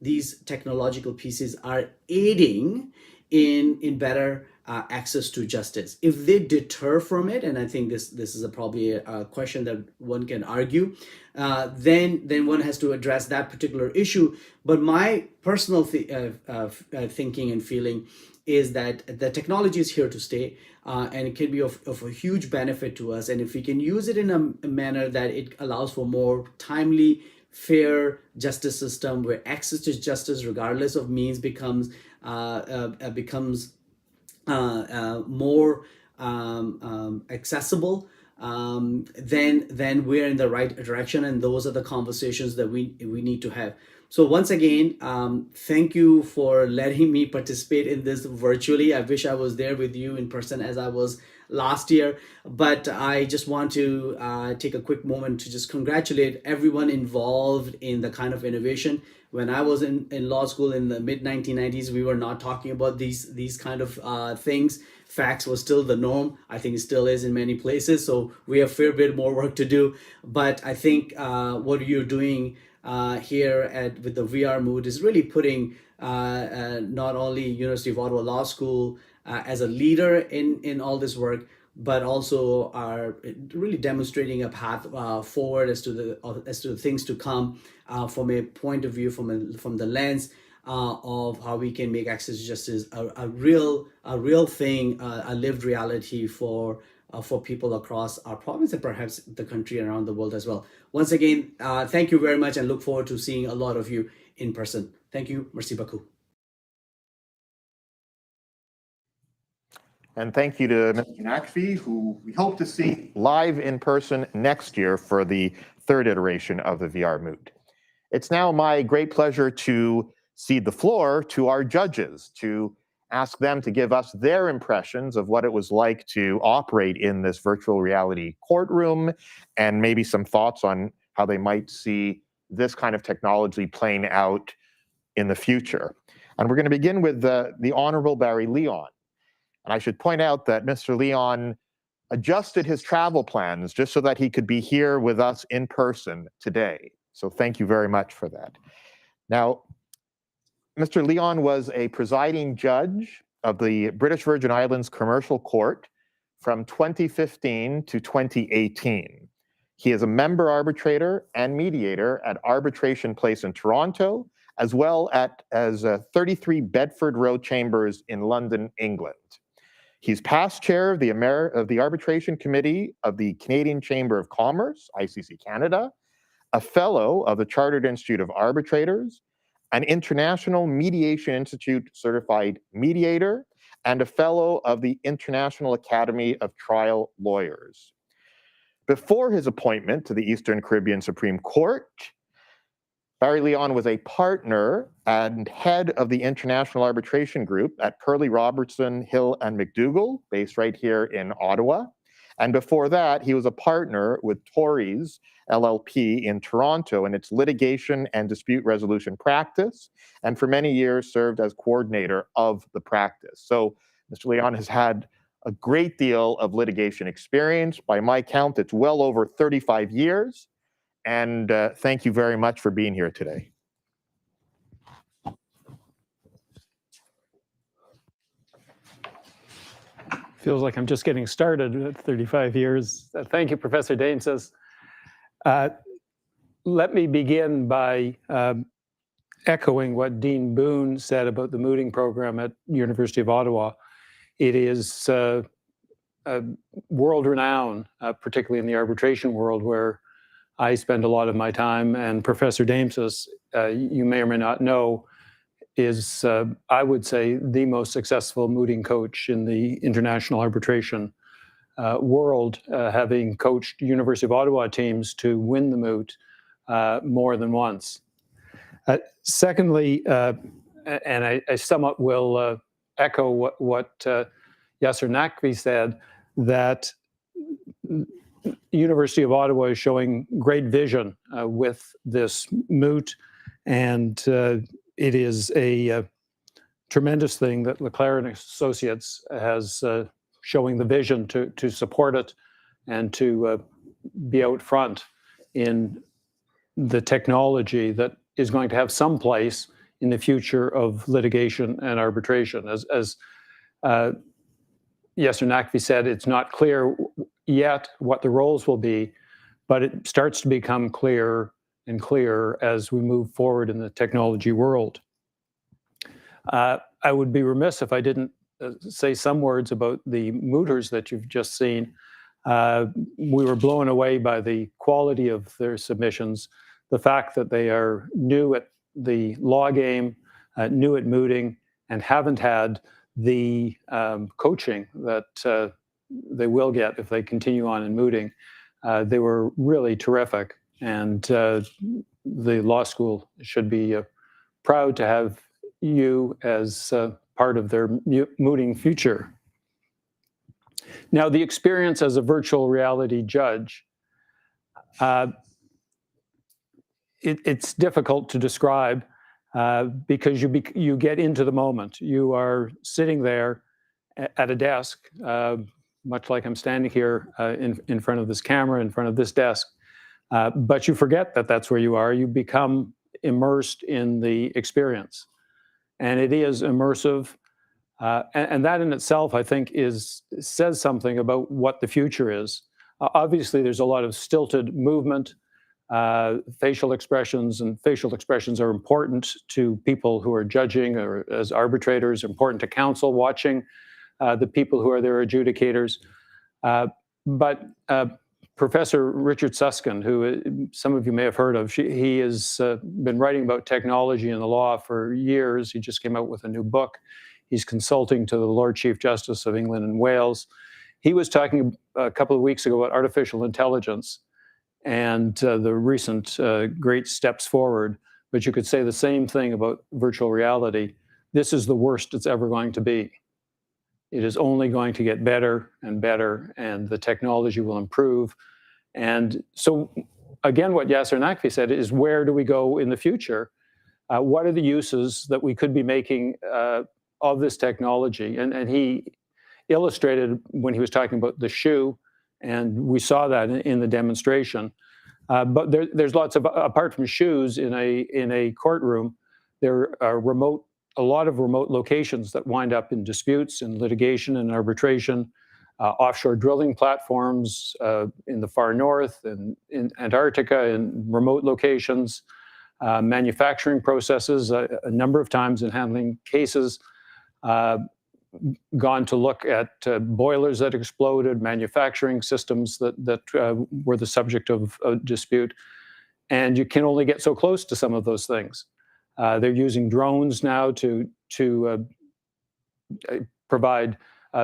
technological pieces are aiding in better access to justice. If they deter from it, and I think this is probably a question that one can argue, then one has to address that particular issue. But my personal thinking and feeling is that the technology is here to stay, and it can be of a huge benefit to us. And if we can use it in a manner that it allows for more timely, fair justice system, where access to justice, regardless of means, becomes more accessible, then we're in the right direction, and those are the conversations that we need to have. So once again, thank you for letting me participate in this virtually. I wish I was there with you in person as I was last year, but I just want to take a quick moment to just congratulate everyone involved in the kind of innovation. When I was in law school in the mid 1990s, we were not talking about these kind of things. Fax was still the norm. I think it still is in many places. So we have a fair bit more work to do. But I think what you're doing here with the VR Moot is really putting not only University of Ottawa Law School as a leader in all this work, but also are really demonstrating a path forward as to the things to come from a point of view, from the lens of how we can make access to justice a real thing, a lived reality for people across our province and perhaps the country and around the world as well. Once again, thank you very much, and look forward to seeing a lot of you in person. Thank you. Merci beaucoup. And thank you to Mr. Naqvi, who we hope to see live in person next year for the third iteration of the VR Moot. It's now my great pleasure to cede the floor to our judges, to ask them to give us their impressions of what it was like to operate in this virtual reality courtroom, and maybe some thoughts on how they might see this kind of technology playing out in the future. And we're going to begin with the Honorable Barry Leon. And I should point out that Mr. Leon adjusted his travel plans just so that he could be here with us in person today. So thank you very much for that. Now, Mr. Leon was a presiding judge of the British Virgin Islands Commercial Court from 2015 to 2018. He is a member arbitrator and mediator at Arbitration Place in Toronto, as well as 33 Bedford Row Chambers in London, England. He's past chair of the Arbitration Committee of the Canadian Chamber of Commerce, ICC Canada, a fellow of the Chartered Institute of Arbitrators, an International Mediation Institute certified mediator, and a fellow of the International Academy of Trial Lawyers. Before his appointment to the Eastern Caribbean Supreme Court, Barry Leon was a partner and head of the International Arbitration Group at Curley Robertson, Hill and McDougall, based right here in Ottawa. And before that, he was a partner with Torys LLP in Toronto in its litigation and dispute resolution practice, and for many years served as coordinator of the practice. So Mr. Leon has had a great deal of litigation experience. By my count, it's well over 35 years. And thank you very much for being here today. Feels like I'm just getting started at 35 years. Thank you, Professor Dainsas. Let me begin by echoing what Dean Boone said about the mooting program at University of Ottawa. It is world-renowned, particularly in the arbitration world, where I spend a lot of my time, and Professor Dainsas, you may or may not know, is, I would say, the most successful mooting coach in the international arbitration world, having coached University of Ottawa teams to win the moot more than once. Secondly, and I somewhat will echo what Yasser Naqvi said, that University of Ottawa is showing great vision with this moot, and it is a tremendous thing that LeClair and Associates has showing the vision to support it and to be out front in the technology that is going to have some place in the future of litigation and arbitration. As Yasser Naqvi said, it's not clear yet what the roles will be, but it starts to become clearer and clearer as we move forward in the technology world. I would be remiss if I didn't say some words about the mooters that you've just seen. We were blown away by the quality of their submissions, the fact that they are new at the law game, new at mooting, and haven't had the coaching that they will get if they continue on in mooting. They were really terrific, and the law school should be proud to have you as part of their mooting future. Now, the experience as a virtual reality judge, it's difficult to describe because you get into the moment. You are sitting there at a desk, much like I'm standing here in front of this camera, in front of this desk, but you forget that that's where you are. You become immersed in the experience. And it is immersive. And that in itself, I think, says something about what the future is. Obviously, there's a lot of stilted movement, facial expressions, and facial expressions are important to people who are judging or as arbitrators, important to counsel watching the people who are their adjudicators. But Professor Richard Susskind, who some of you may have heard of, he has been writing about technology in the law for years. He just came out with a new book. He's consulting to the Lord Chief Justice of England and Wales. He was talking a couple of weeks ago about artificial intelligence and the recent great steps forward. But you could say the same thing about virtual reality. This is the worst it's ever going to be. It is only going to get better and better, and the technology will improve. And so, again, what Yasser Naqvi said is, where do we go in the future? What are the uses that we could be making of this technology? And he illustrated when he was talking about the shoe, and we saw that in the demonstration. But there's lots of, apart from shoes in a courtroom, there are a lot of remote locations that wind up in disputes and litigation and arbitration, offshore drilling platforms in the far north and in Antarctica, in remote locations, manufacturing processes, a number of times in handling cases, gone to look at boilers that exploded, manufacturing systems that were the subject of a dispute. And you can only get so close to some of those things. They're using drones now to provide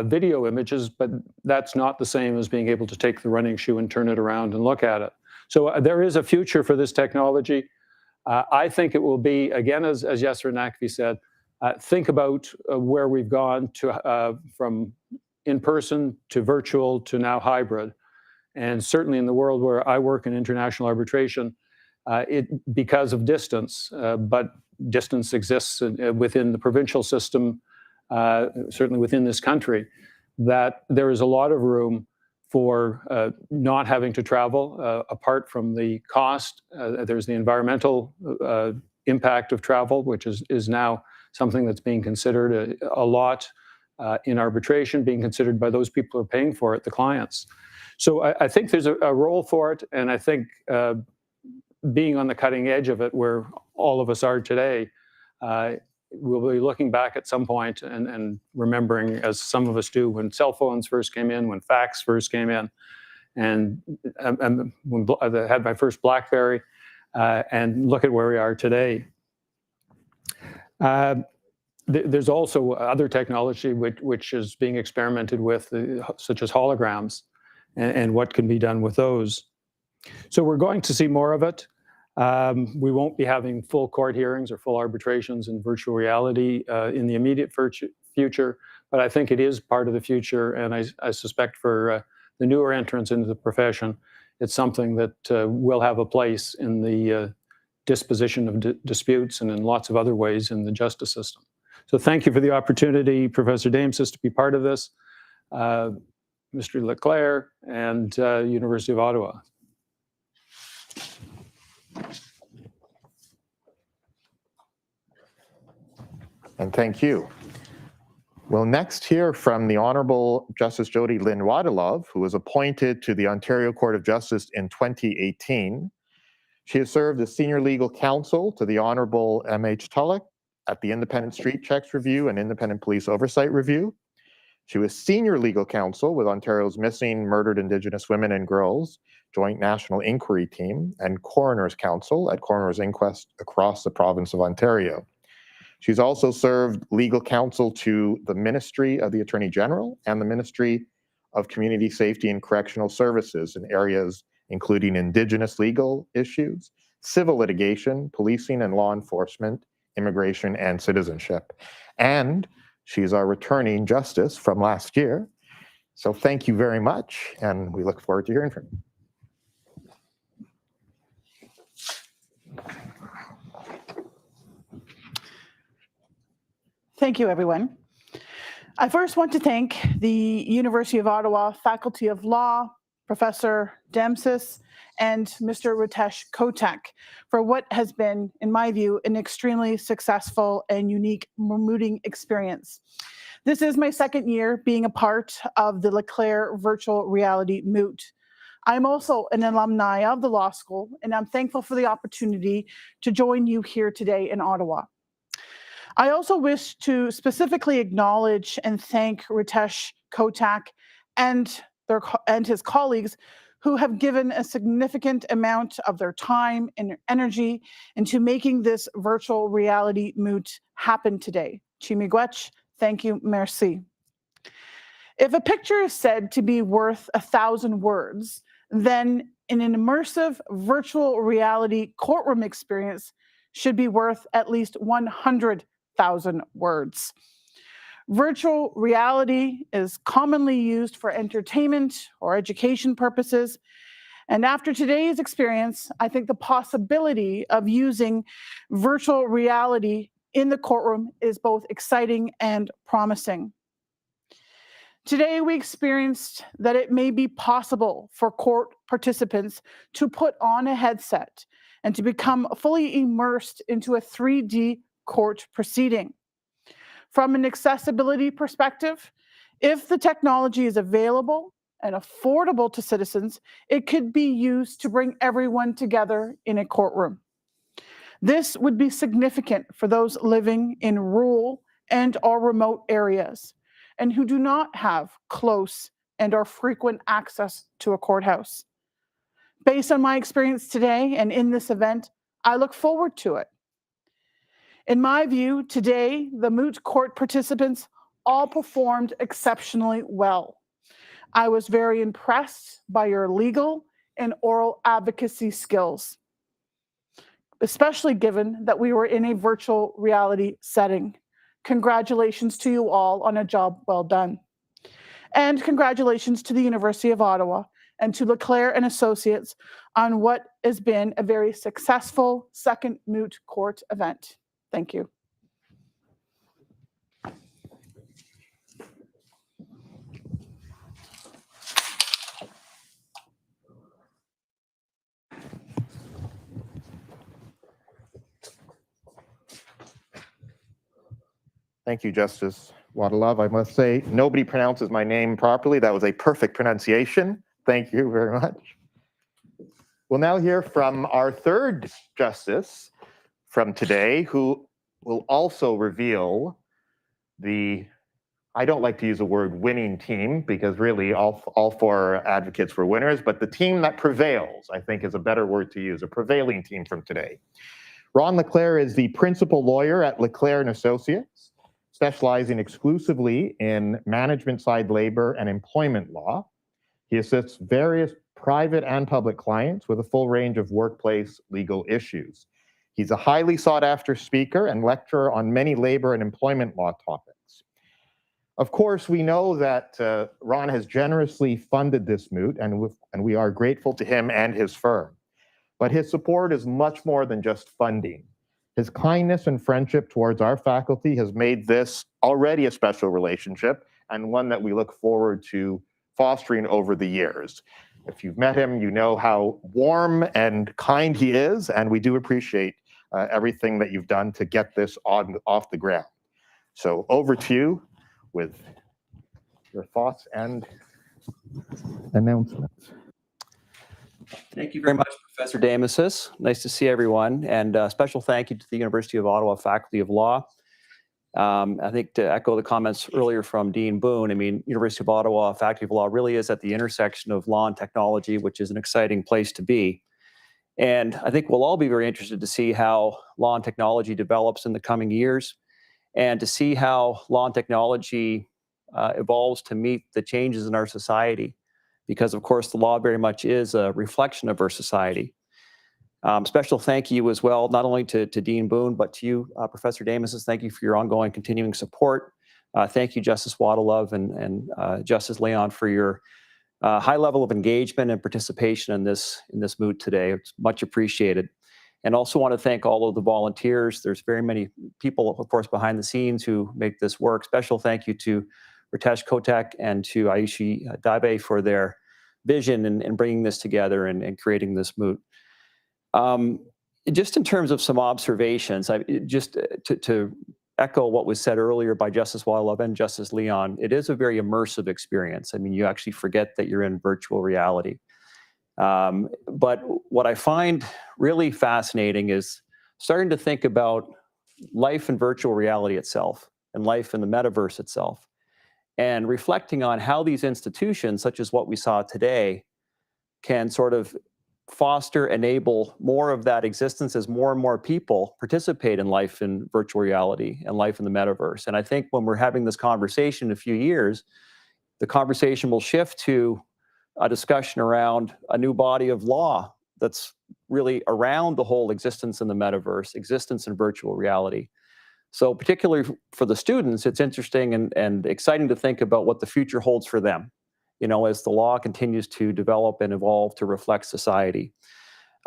video images, but that's not the same as being able to take the running shoe and turn it around and look at it. So there is a future for this technology. I think it will be, again, as Yasser Naqvi said, think about where we've gone to from in-person to virtual to now hybrid. And certainly in the world where I work in international arbitration, because of distance, but distance exists within the provincial system, certainly within this country, that there is a lot of room for not having to travel. Apart from the cost, there's the environmental impact of travel, which is now something that's being considered a lot in arbitration, being considered by those people who are paying for it, the clients. So I think there's a role for it, and I think being on the cutting edge of it, where all of us are today, we'll be looking back at some point and remembering, as some of us do, when cell phones first came in, when fax first came in, and when I had my first BlackBerry, and look at where we are today. There's also other technology which is being experimented with, such as holograms, and what can be done with those. So we're going to see more of it. We won't be having full court hearings or full arbitrations in virtual reality in the immediate future, but I think it is part of the future, and I suspect for the newer entrants into the profession, it's something that will have a place in the disposition of disputes and in lots of other ways in the justice system. So thank you for the opportunity, Professor Damsis, to be part of this, Mr. LeClair, and University of Ottawa. And thank you. We'll next hear from the Honorable Justice Jody Lynn Wadelov, who was appointed to the Ontario Court of Justice in 2018. She has served as Senior Legal Counsel to the Honorable M.H. Tulloch at the Independent Street Checks Review and Independent Police Oversight Review. She was Senior Legal Counsel with Ontario's Missing, Murdered Indigenous Women and Girls Joint National Inquiry Team and Coroner's Counsel at Coroner's Inquest across the province of Ontario. She's also served legal counsel to the Ministry of the Attorney General and the Ministry of Community Safety and Correctional Services in areas including Indigenous legal issues, civil litigation, policing and law enforcement, immigration, and citizenship. And she's our returning justice from last year. So thank you very much, and we look forward to hearing from you. Thank you, everyone. I first want to thank the University of Ottawa Faculty of Law, Professor Dempsis, and Mr. Ritesh Kotak for what has been, in my view, an extremely successful and unique mooting experience. This is my second year being a part of the LeClair Virtual Reality Moot. I'm also an alumni of the law school, and I'm thankful for the opportunity to join you here today in Ottawa. I also wish to specifically acknowledge and thank Ritesh Kotak and his colleagues who have given a significant amount of their time and energy into making this virtual reality moot happen today. Chimigwech, thank you, merci. If a picture is said to be worth 1,000 words, then an immersive virtual reality courtroom experience should be worth at least 100,000 words. Virtual reality is commonly used for entertainment or education purposes. And after today's experience, I think the possibility of using virtual reality in the courtroom is both exciting and promising. Today, we experienced that it may be possible for court participants to put on a headset and to become fully immersed into a 3D court proceeding. From an accessibility perspective, if the technology is available and affordable to citizens, it could be used to bring everyone together in a courtroom. This would be significant for those living in rural and/or remote areas and who do not have close and/or frequent access to a courthouse. Based on my experience today and in this event, I look forward to it. In my view, today, the moot court participants all performed exceptionally well. I was very impressed by your legal and oral advocacy skills, especially given that we were in a virtual reality setting. Congratulations to you all on a job well done. And congratulations to the University of Ottawa and to LeClair and Associates on what has been a very successful second moot court event. Thank you. Thank you, Justice Wadelov. I must say, nobody pronounces my name properly. That was a perfect pronunciation. Thank you very much. We'll now hear from our third justice from today, who will also reveal the, I don't like to use the word winning team, because really all four advocates were winners, but the team that prevails, I think, is a better word to use, a prevailing team from today. Ron LeClair is the principal lawyer at LeClair and Associates, specializing exclusively in management-side labor and employment law. He assists various private and public clients with a full range of workplace legal issues. He's a highly sought-after speaker and lecturer on many labor and employment law topics. Of course, we know that Ron has generously funded this moot, and we are grateful to him and his firm. But his support is much more than just funding. His kindness and friendship towards our faculty has made this already a special relationship, and one that we look forward to fostering over the years. If you've met him, you know how warm and kind he is, and we do appreciate everything that you've done to get this off the ground. So over to you, with your thoughts and announcements. Thank you very much, Professor Damasus. Nice to see everyone. And a special thank you to the University of Ottawa Faculty of Law. I think to echo the comments earlier from Dean Boone, I mean, University of Ottawa Faculty of Law really is at the intersection of law and technology, which is an exciting place to be. And I think we'll all be very interested to see how law and technology develops in the coming years, and to see how law and technology evolves to meet the changes in our society. Because, of course, the law very much is a reflection of our society. Special thank you as well, not only to Dean Boone, but to you, Professor Damasus. Thank you for your ongoing continuing support. Thank you, Justice Waddalove and Justice Leon, for your high level of engagement and participation in this moot today. It's much appreciated. And also want to thank all of the volunteers. There's very many people, of course, behind the scenes who make this work. Special thank you to Ritesh Kotek and to Ayushi Dabe for their vision in bringing this together and creating this moot. Just in terms of some observations, just to echo what was said earlier by Justice Waddalove and Justice Leon, it is a very immersive experience. I mean, you actually forget that you're in virtual reality. But what I find really fascinating is starting to think about life in virtual reality itself and life in the metaverse itself, and reflecting on how these institutions, such as what we saw today, can sort of foster, enable more of that existence as more and more people participate in life in virtual reality and life in the metaverse. And I think when we're having this conversation in a few years, the conversation will shift to a discussion around a new body of law that's really around the whole existence in the metaverse, existence in virtual reality. So particularly for the students, it's interesting and exciting to think about what the future holds for them, you know, as the law continues to develop and evolve to reflect society.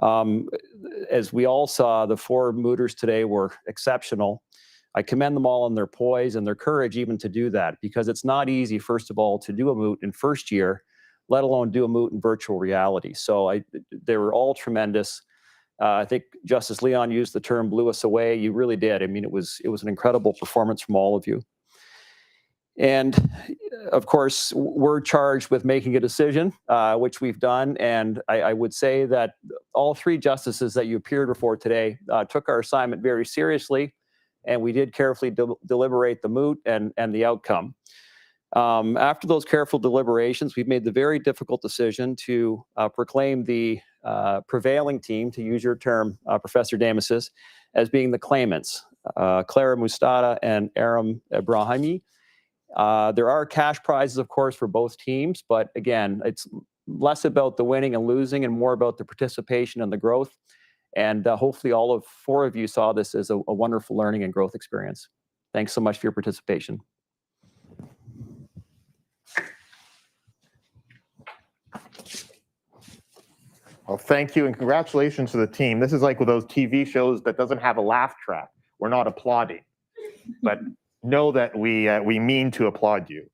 As we all saw, the 4 mooters today were exceptional. I commend them all on their poise and their courage even to do that, because it's not easy, first of all, to do a moot in first year, let alone do a moot in virtual reality. So they were all tremendous. I think Justice Leon used the term blew us away. You really did. I mean, it was an incredible performance from all of you. And of course, we're charged with making a decision, which we've done. And I would say that all 3 justices that you appeared before today took our assignment very seriously, and we did carefully deliberate the moot and the outcome. After those careful deliberations, we've made the very difficult decision to proclaim the prevailing team, to use your term, Professor Damasus, as being the claimants, Clara Mustada and Aram Ibrahimi. There are cash prizes, of course, for both teams, but again, it's less about the winning and losing and more about the participation and the growth. And hopefully all 4 of you saw this as a wonderful learning and growth experience. Thanks so much for your participation. Well, thank you and congratulations to the team. This is like with those TV shows that doesn't have a laugh track. We're not applauding, but know that we mean to applaud you.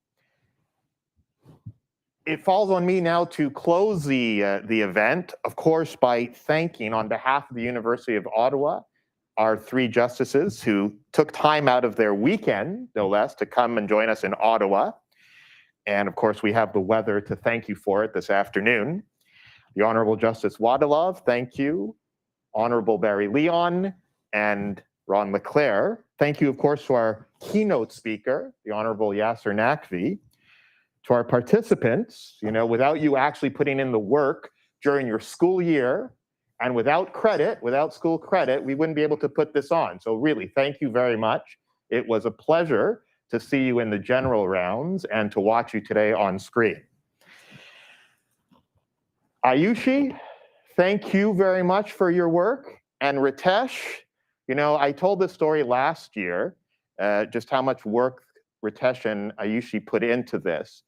It falls on me now to close the event, of course, by thanking, on behalf of the University of Ottawa, our 3 justices who took time out of their weekend, no less, to come and join us in Ottawa. And of course, we have the weather to thank you for it this afternoon. The Honorable Justice Waddalove, thank you. Honorable Barry Leon and Ron LeClair. Thank you, of course, to our keynote speaker, the Honorable Yasser Naqvi. To our participants, you know, without you actually putting in the work during your school year and without credit, without school credit, we wouldn't be able to put this on. So really, thank you very much. It was a pleasure to see you in the general rounds and to watch you today on screen. Ayushi, thank you very much for your work. And Ritesh, you know, I told this story last year, just how much work Ritesh and Ayushi put into this.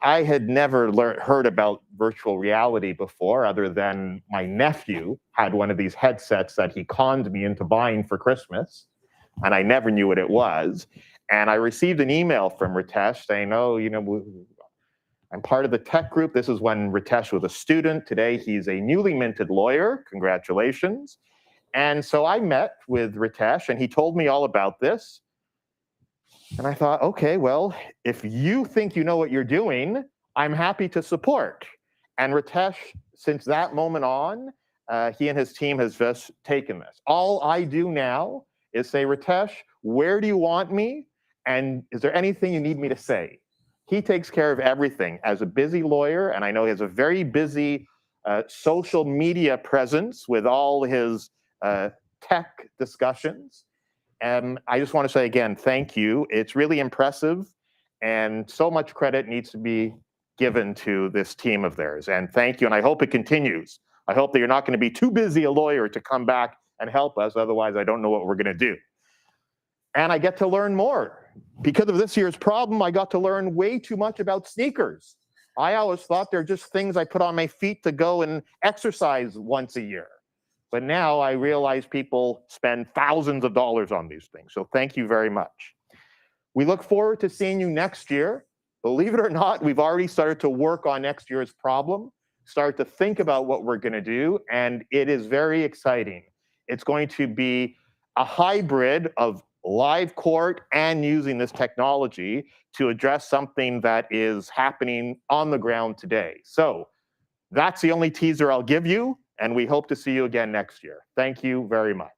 I had never heard about virtual reality before, other than my nephew had one of these headsets that he conned me into buying for Christmas, and I never knew what it was. And I received an email from Ritesh saying, oh, you know, I'm part of the tech group. This is when Ritesh was a student. Today, he's a newly minted lawyer. Congratulations. And so I met with Ritesh, and he told me all about this. And I thought, okay, well, if you think you know what you're doing, I'm happy to support. And Ritesh, since that moment on, he and his team has just taken this. All I do now is say, Ritesh, where do you want me? And is there anything you need me to say? He takes care of everything as a busy lawyer, and I know he has a very busy social media presence with all his tech discussions. And I just want to say again, thank you. It's really impressive, and so much credit needs to be given to this team of theirs. And thank you, and I hope it continues. I hope that you're not going to be too busy a lawyer to come back and help us. Otherwise, I don't know what we're going to do. And I get to learn more. Because of this year's problem, I got to learn way too much about sneakers. I always thought they're just things I put on my feet to go and exercise once a year. But now I realize people spend thousands of dollars on these things. So thank you very much. We look forward to seeing you next year. Believe it or not, we've already started to work on next year's problem, start to think about what we're going to do, and it is very exciting. It's going to be a hybrid of live court and using this technology to address something that is happening on the ground today. So that's the only teaser I'll give you, and we hope to see you again next year. Thank you very much.